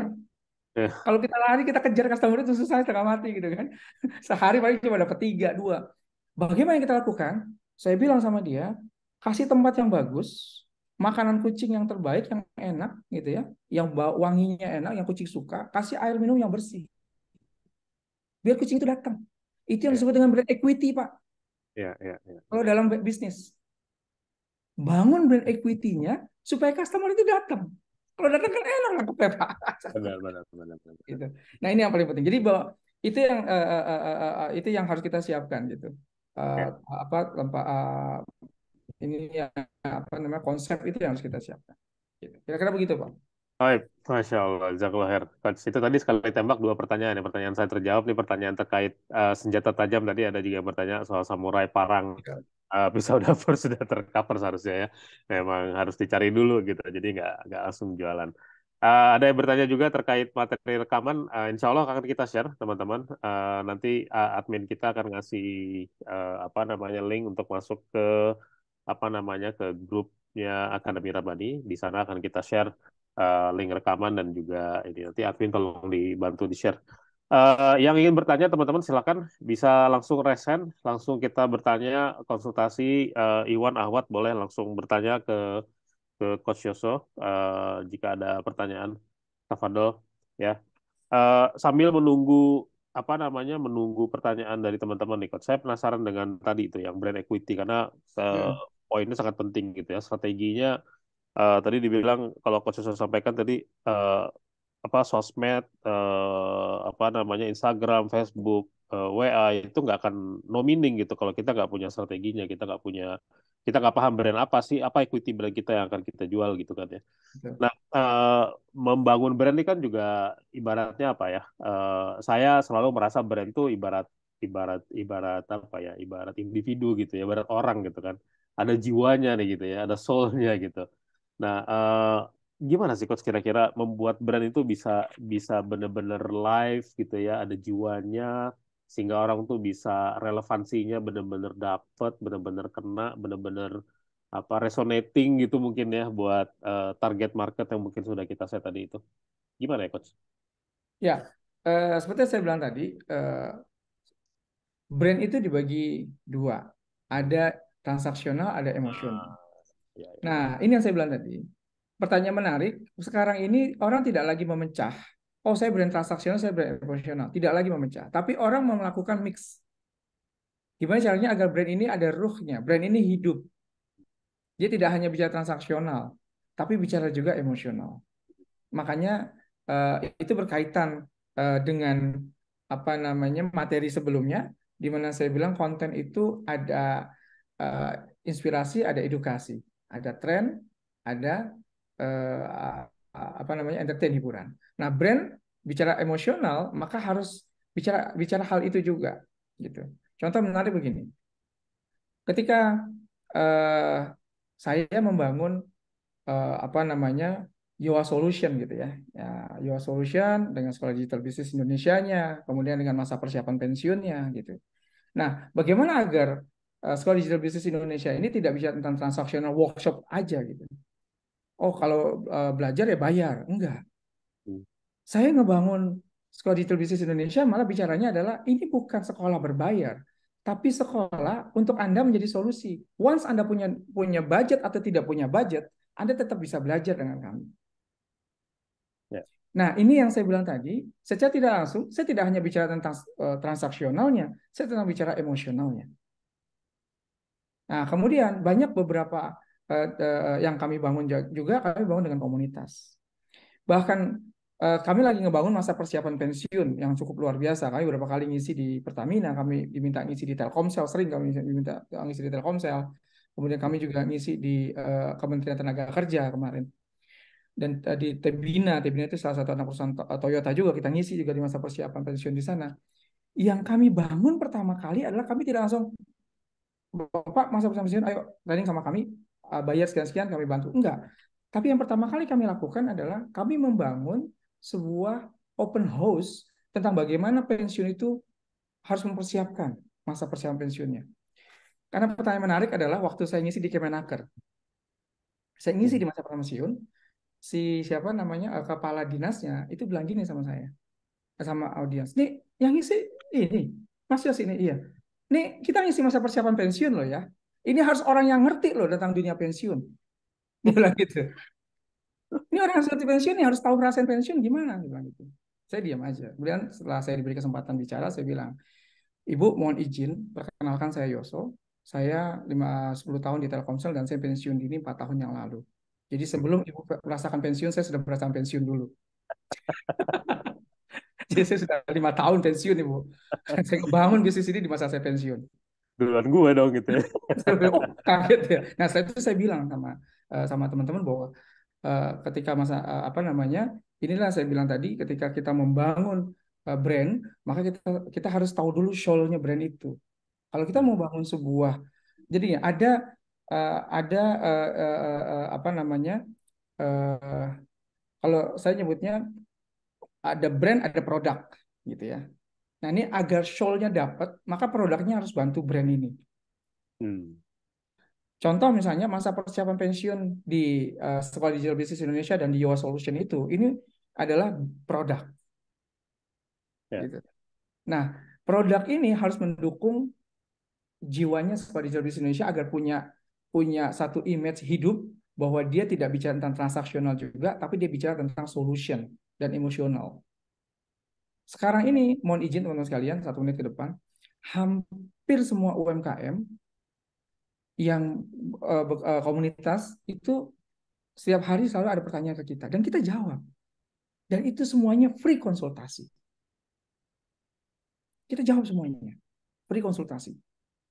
Ya. Kalau kita lari, kita kejar customer itu susah setengah mati gitu kan. Sehari paling cuma dapat tiga, dua. Bagaimana yang kita lakukan? Saya bilang sama dia, kasih tempat yang bagus, makanan kucing yang terbaik, yang enak gitu ya, yang wanginya enak, yang kucing suka, kasih air minum yang bersih. Biar kucing itu datang. Itu yang Ya. disebut dengan brand equity, Pak. Ya. Ya. Ya. Kalau dalam bisnis, bangun brand equity-nya supaya customer itu datang. Kalau datang kan enak nangkepnya, Pak. Benar, benar, benar, benar. Gitu. Nah, ini yang paling penting. Jadi bahwa itu yang harus kita siapkan gitu. Eh, Ya. apa tempat ini yang apa namanya konsep itu yang harus kita siapkan. Gitu. Kira-kira begitu, Pak. Baik, Masya Allah, Jazakallah khair. Coach, itu tadi sekali tembak dua pertanyaan. Yang pertanyaan saya terjawab nih, pertanyaan terkait senjata tajam tadi ada juga yang bertanya soal samurai parang pisau dapur sudah tercover seharusnya ya. Memang harus dicari dulu gitu, jadi nggak langsung jualan. Ada yang bertanya juga terkait materi rekaman. Insya Allah akan kita share teman-teman. Nanti admin kita akan ngasih apa namanya link untuk masuk ke apa namanya ke grupnya Akademi Rabani. Di sana akan kita share link rekaman dan juga ini nanti admin tolong dibantu di share. Yang ingin bertanya teman-teman silakan bisa langsung resen, langsung kita bertanya konsultasi Iwan Ahwat boleh langsung bertanya ke Coach Yoso jika ada pertanyaan. Tafadol ya. Sambil menunggu apa namanya menunggu pertanyaan dari teman-teman nih Coach. Saya penasaran dengan tadi itu yang brand equity karena eh, Ya. poinnya sangat penting gitu ya. Strateginya tadi dibilang kalau Coach Yusuf sampaikan tadi eh, apa sosmed apa namanya Instagram, Facebook, WA itu nggak akan no meaning gitu kalau kita nggak punya strateginya, kita nggak punya kita nggak paham brand apa sih, apa equity brand kita yang akan kita jual gitu kan ya. Betul. Nah, membangun brand ini kan juga ibaratnya apa ya? Saya selalu merasa brand itu ibarat ibarat ibarat apa ya? Ibarat individu gitu ya, ibarat orang gitu kan. Ada jiwanya nih gitu ya, ada soulnya gitu. Nah, gimana sih coach kira-kira membuat brand itu bisa bisa bener-bener live gitu ya, ada jiwanya sehingga orang tuh bisa relevansinya bener-bener dapet, bener-bener kena, bener-bener apa resonating gitu mungkin ya buat target market yang mungkin sudah kita set tadi itu. Gimana ya coach? Ya, seperti yang saya bilang tadi, eh, brand itu dibagi dua. Ada transaksional, ada emosional. Ah, ya, ya, ya. Nah, ini yang saya bilang tadi. Pertanyaan menarik, sekarang ini orang tidak lagi memecah. Oh, saya brand transaksional, saya brand emosional. Tidak lagi memecah. Tapi orang mau melakukan mix. Gimana caranya agar brand ini ada ruhnya, brand ini hidup. Dia tidak hanya bicara transaksional, tapi bicara juga emosional. Makanya itu berkaitan dengan apa namanya materi sebelumnya, di mana saya bilang konten itu ada eh, inspirasi, ada edukasi, ada tren, ada eh, apa namanya entertain hiburan. Nah, brand bicara emosional, maka harus bicara bicara hal itu juga, gitu. Contoh menarik begini, ketika eh, saya membangun apa namanya Yoa Solution gitu ya. Ya, Yoa Solution dengan Sekolah Digital Business Indonesia-nya, kemudian dengan masa persiapan pensiunnya gitu. Nah, bagaimana agar Sekolah Digital Business Indonesia ini tidak bicara tentang transaksional workshop aja gitu. Oh, kalau belajar ya bayar. Enggak. Hmm. Saya ngebangun Sekolah Digital Business Indonesia malah bicaranya adalah ini bukan sekolah berbayar, tapi sekolah untuk Anda menjadi solusi. Once Anda punya punya budget atau tidak punya budget, Anda tetap bisa belajar dengan kami. Ya. Nah, ini yang saya bilang tadi, secara tidak langsung, saya tidak hanya bicara tentang transaksionalnya, saya tentang bicara emosionalnya. Nah, kemudian banyak beberapa yang kami bangun juga, kami bangun dengan komunitas. Bahkan kami lagi ngebangun masa persiapan pensiun yang cukup luar biasa. Kami beberapa kali ngisi di Pertamina, kami diminta ngisi di Telkomsel, sering kami diminta ngisi di Telkomsel. Kemudian kami juga ngisi di Kementerian Tenaga Kerja kemarin. Dan di Tebina itu salah satu anak perusahaan Toyota juga kita ngisi juga di masa persiapan pensiun di sana. Yang kami bangun pertama kali adalah kami tidak langsung Bapak masa persiapan pensiun, ayo training sama kami, bayar sekian-sekian kami bantu. Enggak. Tapi yang pertama kali kami lakukan adalah kami membangun sebuah open house tentang bagaimana pensiun itu harus mempersiapkan masa persiapan pensiunnya. Karena pertanyaan menarik adalah waktu saya ngisi di Kemenaker, saya ngisi Hmm. di masa pensiun, si siapa namanya kepala dinasnya itu bilang gini sama saya, sama audiens. Nih, yang ngisi ini, Mas Yos ini, iya. Nih, kita ngisi masa persiapan pensiun loh ya. Ini harus orang yang ngerti loh tentang dunia pensiun. Dia bilang gitu. Ini orang yang ngerti pensiun nih harus tahu perasaan pensiun gimana. Dia bilang gitu. Saya diam aja. Kemudian setelah saya diberi kesempatan bicara, saya bilang, Ibu mohon izin, perkenalkan saya Yoso. Saya 10 tahun di Telkomsel dan saya pensiun dini 4 tahun yang lalu. Jadi sebelum Ibu merasakan pensiun, saya sudah merasakan pensiun dulu. Jadi saya sudah 5 tahun pensiun Ibu. Saya ngebangun bisnis ini di masa saya pensiun. Duluan gue dong gitu ya. Saya bilang, oh kaget ya. Nah setelah itu saya bilang sama sama teman-teman bahwa ketika masa apa namanya inilah saya bilang tadi ketika kita membangun brand maka kita kita harus tahu dulu soul-nya brand itu. Kalau kita Hmm. mau bangun sebuah jadi ya ada apa namanya eh, kalau saya nyebutnya ada brand ada produk gitu ya. Nah ini agar soul-nya dapat maka produknya harus bantu brand ini. Hmm. Contoh misalnya masa persiapan pensiun di Sekolah Digital Business Indonesia dan di Yoa Solution itu, ini adalah produk Ya. gitu. Nah, produk ini harus mendukung jiwanya Sekolah Digital Business Indonesia agar punya punya satu image hidup bahwa dia tidak bicara tentang transaksional juga, tapi dia bicara tentang solution dan emosional. Sekarang ini, mohon izin teman-teman sekalian, 1 menit ke depan, hampir semua UMKM yang komunitas itu setiap hari selalu ada pertanyaan ke kita dan kita jawab. Dan itu semuanya free konsultasi. Kita jawab semuanya. Free konsultasi.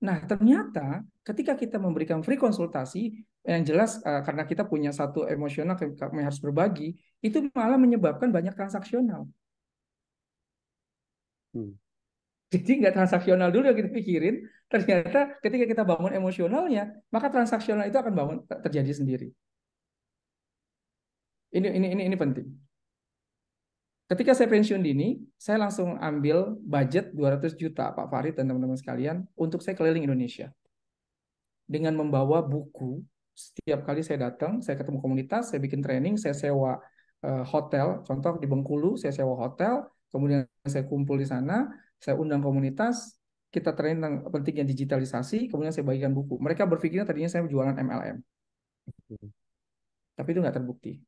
Nah, ternyata ketika kita memberikan free konsultasi, yang jelas karena kita punya satu emosional kami harus berbagi, itu malah menyebabkan banyak transaksional. Hmm. Jadi nggak transaksional dulu yang kita pikirin, ternyata ketika kita bangun emosionalnya, maka transaksional itu akan terjadi sendiri. Ini penting. Ketika saya pensiun dini, saya langsung ambil budget 200 juta Pak Farid dan teman-teman sekalian untuk saya keliling Indonesia dengan membawa buku. Setiap kali saya datang, saya ketemu komunitas, saya bikin training, saya sewa hotel. Contoh di Bengkulu, saya sewa hotel, kemudian saya kumpul di sana, saya undang komunitas, kita training tentang pentingnya digitalisasi, kemudian saya bagikan buku. Mereka berpikirnya tadinya saya jualan MLM, tapi itu nggak terbukti.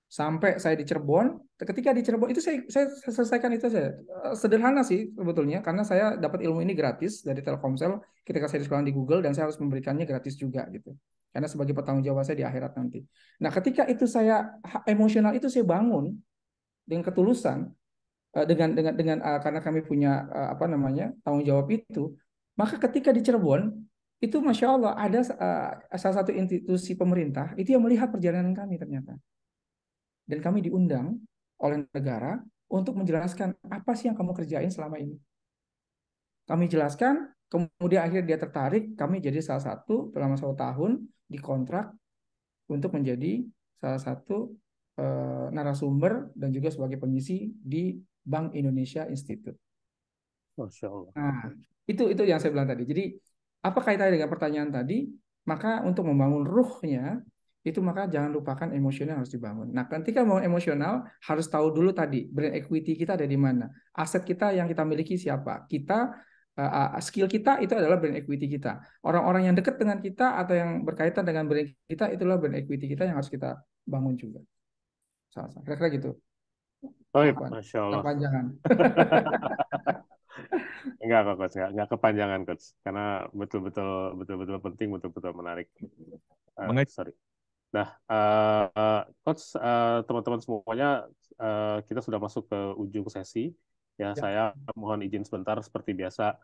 Sampai saya di Cirebon, ketika di Cirebon itu saya selesaikan itu saja. Sederhana sih sebetulnya, karena saya dapat ilmu ini gratis dari Telkomsel ketika saya di sekolah di Google, dan saya harus memberikannya gratis juga gitu. Karena sebagai petanggung jawab saya di akhirat nanti. Nah, ketika itu saya emosional itu saya bangun dengan ketulusan, karena kami punya apa namanya tanggung jawab itu, maka ketika di Cirebon itu masya Allah ada salah satu institusi pemerintah itu yang melihat perjalanan kami ternyata, dan kami diundang oleh negara untuk menjelaskan apa sih yang kamu kerjain selama ini. Kami jelaskan, kemudian akhirnya dia tertarik, kami jadi salah satu selama 1 tahun dikontrak untuk menjadi salah satu narasumber dan juga sebagai pengisi di Bank Indonesia Institute. Masya Allah. Nah, itu yang saya bilang tadi. Jadi, apa kaitannya dengan pertanyaan tadi? Maka untuk membangun ruhnya, itu maka jangan lupakan emosional harus dibangun. Nah, ketika membangun emosional, harus tahu dulu tadi, brand equity kita ada di mana. Aset kita yang kita miliki siapa. Skill kita itu adalah brand equity kita. Orang-orang yang dekat dengan kita atau yang berkaitan dengan brand kita, itulah brand equity kita yang harus kita bangun juga. Sama-sama. Kira-kira gitu. Oh, iya, Afwan. Masya Allah. Kepanjangan. Enggak kok, Coach. Enggak kepanjangan, Coach. Karena betul-betul betul-betul penting, betul-betul menarik. Sorry. Nah, Coach, teman-teman semuanya, kita sudah masuk ke ujung sesi. Ya, Ya. saya mohon izin sebentar, seperti biasa,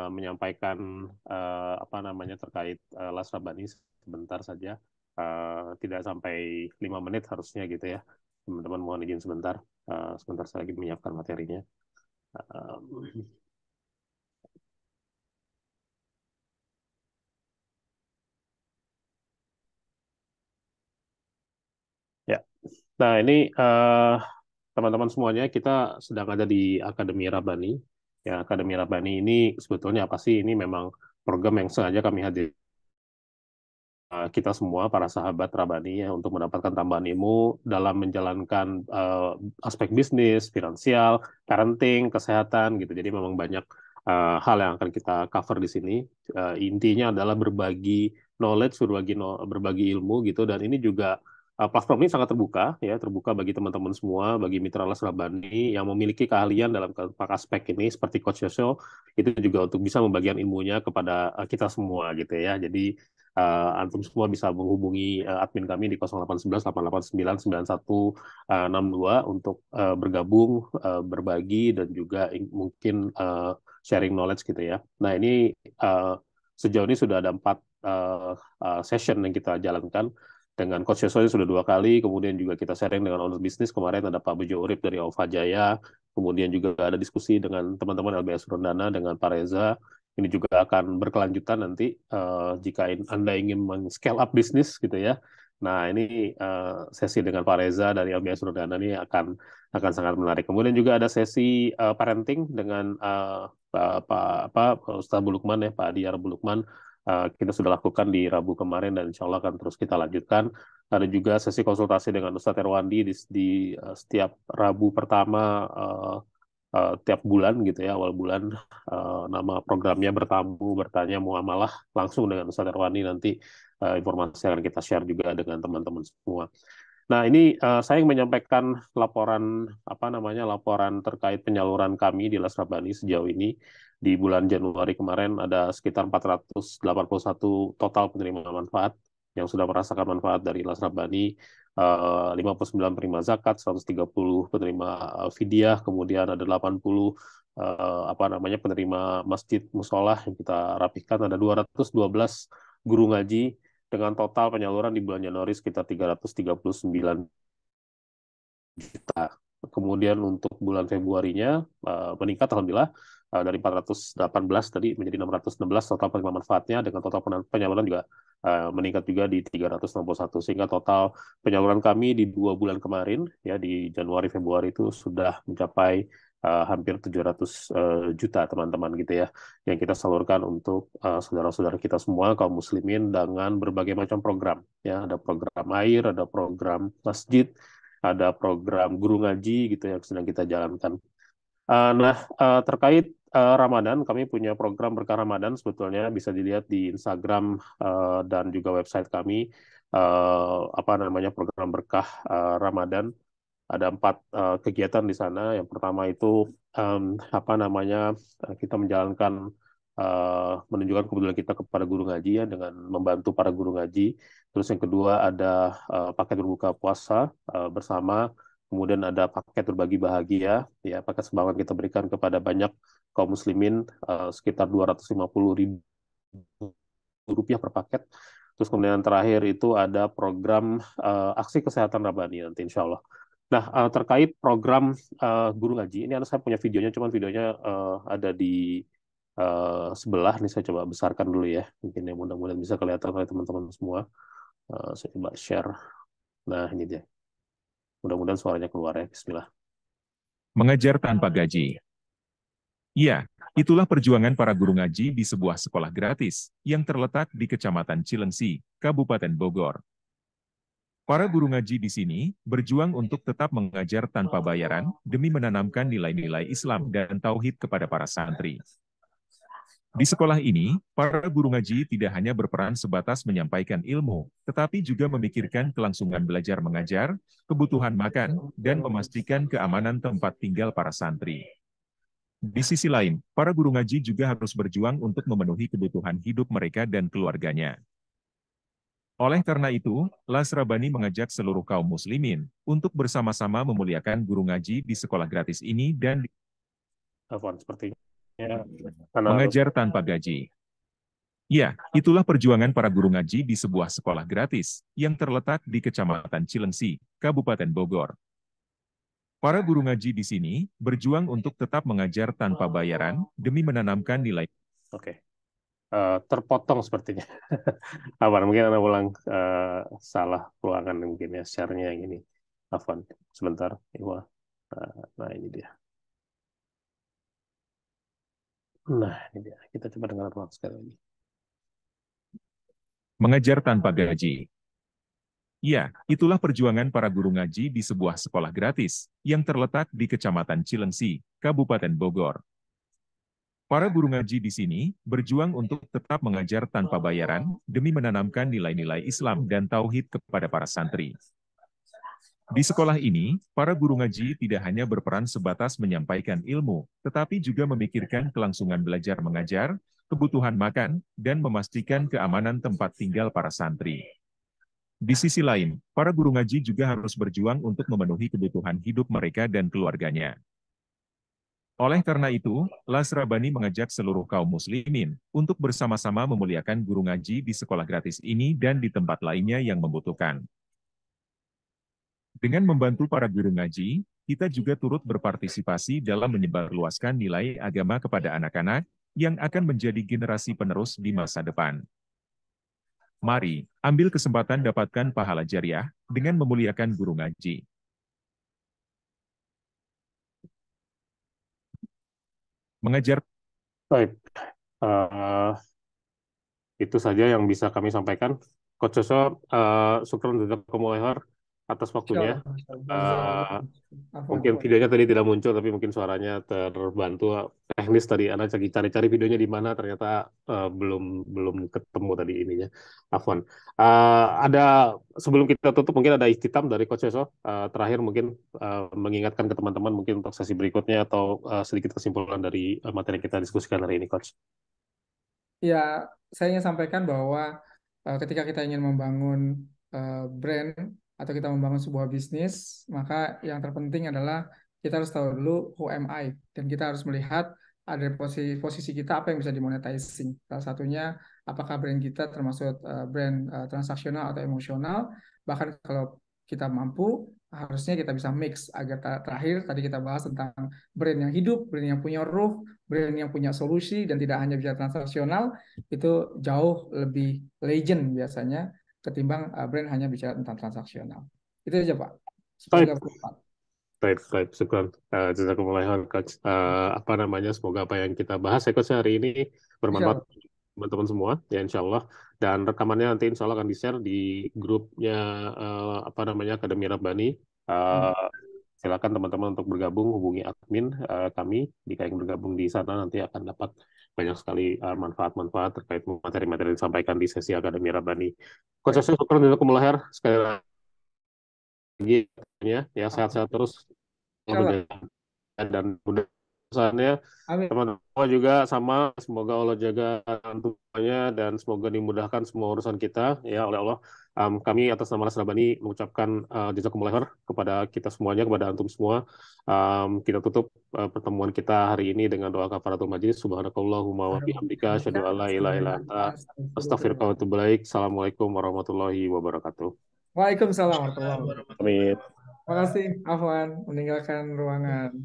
menyampaikan apa namanya terkait Las Rabani sebentar saja. Tidak sampai 5 menit harusnya gitu ya. Teman-teman mohon izin sebentar. Sebentar saya lagi menyiapkan materinya. Uh, Ya, nah ini teman-teman semuanya, kita sedang ada di Akademi Rabani. Ya, Akademi Rabani ini sebetulnya apa sih? Ini memang program yang sengaja kami hadir kita semua para sahabat Rabani ya untuk mendapatkan tambahan ilmu dalam menjalankan aspek bisnis, finansial, parenting, kesehatan gitu. Jadi memang banyak hal yang akan kita cover di sini. Intinya adalah berbagi knowledge, berbagi ilmu gitu, dan ini juga platform ini sangat terbuka ya, terbuka bagi teman-teman semua, bagi mitra Les Rabani yang memiliki keahlian dalam aspek ini seperti Coach Yosho, itu juga untuk bisa membagikan ilmunya kepada kita semua gitu ya. Jadi antum semua bisa menghubungi admin kami di 0811 889 9162 untuk bergabung, berbagi, dan juga mungkin sharing knowledge gitu ya. Nah, ini sejauh ini sudah ada 4 session yang kita jalankan. Dengan Coach Yosoi sudah 2 kali, kemudian juga kita sharing dengan owner bisnis. Kemarin ada Pak Bejo Urip dari Alfa Jaya, kemudian juga ada diskusi dengan teman-teman LBS Rondana, dengan Pak Reza. Ini juga akan berkelanjutan nanti jika Anda ingin men-scale up bisnis gitu ya. Nah, ini sesi dengan Pak Reza dari LBS Rondana ini akan sangat menarik. Kemudian juga ada sesi parenting dengan Pak Ustaz Bulukman ya, Pak Adiyar Bulukman. Kita sudah lakukan di Rabu kemarin dan insya Allah akan terus kita lanjutkan. Ada juga sesi konsultasi dengan Ustadz Erwandi di setiap Rabu pertama tiap bulan gitu ya, awal bulan. Nama programnya Bertamu Bertanya Muamalah, langsung dengan Ustadz Erwandi. Nanti informasi akan kita share juga dengan teman-teman semua. Nah, ini saya ingin menyampaikan laporan terkait penyaluran kami di Las Rabani sejauh ini. Di bulan Januari kemarin ada sekitar 481 total penerima manfaat yang sudah merasakan manfaat dari Las Rabani. 59 penerima zakat, 130 penerima fidyah, kemudian ada 80 apa namanya penerima masjid musola yang kita rapihkan, ada 212 guru ngaji dengan total penyaluran di bulan Januari sekitar 339 juta. Kemudian untuk bulan Februarinya meningkat alhamdulillah dari 418 tadi menjadi 616 total penerima manfaatnya, dengan total penyaluran juga meningkat juga di 361, sehingga total penyaluran kami di 2 bulan kemarin ya di Januari Februari itu sudah mencapai hampir 700 juta teman-teman gitu ya, yang kita salurkan untuk saudara-saudara kita semua kaum muslimin dengan berbagai macam program ya, ada program air, ada program masjid, ada program guru ngaji gitu yang sedang kita jalankan. Terkait Ramadan, kami punya program Berkah Ramadan, sebetulnya bisa dilihat di Instagram dan juga website kami, apa namanya program Berkah Ramadan. Ada 4 kegiatan di sana. Yang pertama itu apa namanya kita menjalankan menunjukkan kepedulian kita kepada guru ngaji ya dengan membantu para guru ngaji. Terus yang kedua ada paket berbuka puasa bersama. Kemudian ada paket berbagi bahagia, ya paket sumbangan kita berikan kepada banyak kaum muslimin sekitar 250.000 rupiah per paket. Terus kemudian yang terakhir itu ada program aksi kesehatan Rabbani nanti insya Allah. Nah, terkait program guru ngaji, ini anak saya punya videonya, cuman videonya ada di sebelah. Nih saya coba besarkan dulu ya, mungkin ya mudah-mudahan bisa kelihatan oleh teman-teman semua. Saya coba share. Nah, ini dia. Mudah-mudahan suaranya keluar ya. Bismillah. Mengajar tanpa gaji. Ya, itulah perjuangan para guru ngaji di sebuah sekolah gratis yang terletak di Kecamatan Cilengsi, Kabupaten Bogor. Para guru ngaji di sini berjuang untuk tetap mengajar tanpa bayaran demi menanamkan nilai-nilai Islam dan tauhid kepada para santri. Di sekolah ini, para guru ngaji tidak hanya berperan sebatas menyampaikan ilmu, tetapi juga memikirkan kelangsungan belajar mengajar, kebutuhan makan, dan memastikan keamanan tempat tinggal para santri. Di sisi lain, para guru ngaji juga harus berjuang untuk memenuhi kebutuhan hidup mereka dan keluarganya. Oleh karena itu, Las Rabani mengajak seluruh kaum muslimin untuk bersama-sama memuliakan guru ngaji di sekolah gratis ini dan Sepertinya mengajar tanpa gaji. Ya, itulah perjuangan para guru ngaji di sebuah sekolah gratis yang terletak di Kecamatan Cilengsi, Kabupaten Bogor. Para guru ngaji di sini berjuang untuk tetap mengajar tanpa bayaran demi menanamkan nilai. Oke. Terpotong sepertinya. Apa mungkin Anda ulang salah ruangan mungkin ya share-nya yang ini. Afwan, sebentar. Nah, ini dia. Nah, ini dia. Kita coba dengar ulang sekali lagi. Mengajar tanpa gaji. Ya, itulah perjuangan para guru ngaji di sebuah sekolah gratis yang terletak di Kecamatan Cilengsi, Kabupaten Bogor. Para guru ngaji di sini berjuang untuk tetap mengajar tanpa bayaran demi menanamkan nilai-nilai Islam dan tauhid kepada para santri. Di sekolah ini, para guru ngaji tidak hanya berperan sebatas menyampaikan ilmu, tetapi juga memikirkan kelangsungan belajar mengajar, kebutuhan makan, dan memastikan keamanan tempat tinggal para santri. Di sisi lain, para guru ngaji juga harus berjuang untuk memenuhi kebutuhan hidup mereka dan keluarganya. Oleh karena itu, Las Rabani mengajak seluruh kaum muslimin untuk bersama-sama memuliakan guru ngaji di sekolah gratis ini dan di tempat lainnya yang membutuhkan. Dengan membantu para guru ngaji, kita juga turut berpartisipasi dalam menyebarluaskan nilai agama kepada anak-anak yang akan menjadi generasi penerus di masa depan. Mari, ambil kesempatan dapatkan pahala jariah dengan memuliakan guru ngaji. Mengajar. Baik. Eh, itu saja yang bisa kami sampaikan. Coach Joso, syukron jazakumullah khair atas waktunya. Insyaallah. Eh, Afwan. Mungkin videonya tadi tidak muncul, tapi mungkin suaranya terbantu. Teknis tadi, Anda cari-cari videonya di mana, ternyata belum belum ketemu tadi ininya. Afwan. Ada sebelum kita tutup, mungkin ada istitam dari Coach Yoso. Terakhir mungkin mengingatkan ke teman-teman mungkin untuk sesi berikutnya atau sedikit kesimpulan dari materi yang kita diskusikan hari ini, Coach. Ya, saya ingin sampaikan bahwa ketika kita ingin membangun brand atau kita membangun sebuah bisnis, maka yang terpenting adalah kita harus tahu dulu who am I, dan kita harus melihat ada posisi kita apa yang bisa dimonetizing. Salah satunya apakah brand kita termasuk brand transaksional atau emosional. Bahkan kalau kita mampu, harusnya kita bisa mix agar terakhir tadi kita bahas tentang brand yang hidup, brand yang punya ruh, brand yang punya solusi dan tidak hanya bisa transaksional, itu jauh lebih legend biasanya ketimbang brand hanya bicara tentang transaksional. Itu aja Pak. Baik, Semoga bermanfaat. baik, syukur. Jazakumullah khair, Coach. Apa namanya, semoga apa yang kita bahas ya, Coach, hari ini Insya bermanfaat Allah. untuk teman-teman semua, ya insya Allah. Dan rekamannya nanti insya Allah akan di-share di grupnya, apa namanya, Akademi Rabbani. Hmm. Silakan teman-teman untuk bergabung, hubungi admin kami. Jika ingin bergabung di sana, nanti akan dapat banyak sekali manfaat-manfaat terkait materi-materi yang disampaikan di sesi Akademi Rabbani. Coach, Baik. syukur jazakumullah khair. Sekali lagi, ya sehat-sehat terus. Insya Allah. Dan mudah usahanya Amin. teman-teman semua juga sama, semoga Allah jaga semuanya dan semoga dimudahkan semua urusan kita ya oleh Allah. Kami atas nama Las Rabani mengucapkan jazakumullah khair kepada kita semuanya, kepada antum semua. Kita tutup pertemuan kita hari ini dengan doa kafaratul majlis. Subhanakallahumma wa bihamdika asyhadu an la ilaha illa anta astaghfiruka wa atubu ilaik. Assalamualaikum warahmatullahi wabarakatuh. Waalaikumsalam warahmatullahi wabarakatuh. Amin. Terima kasih, Afwan, meninggalkan ruangan.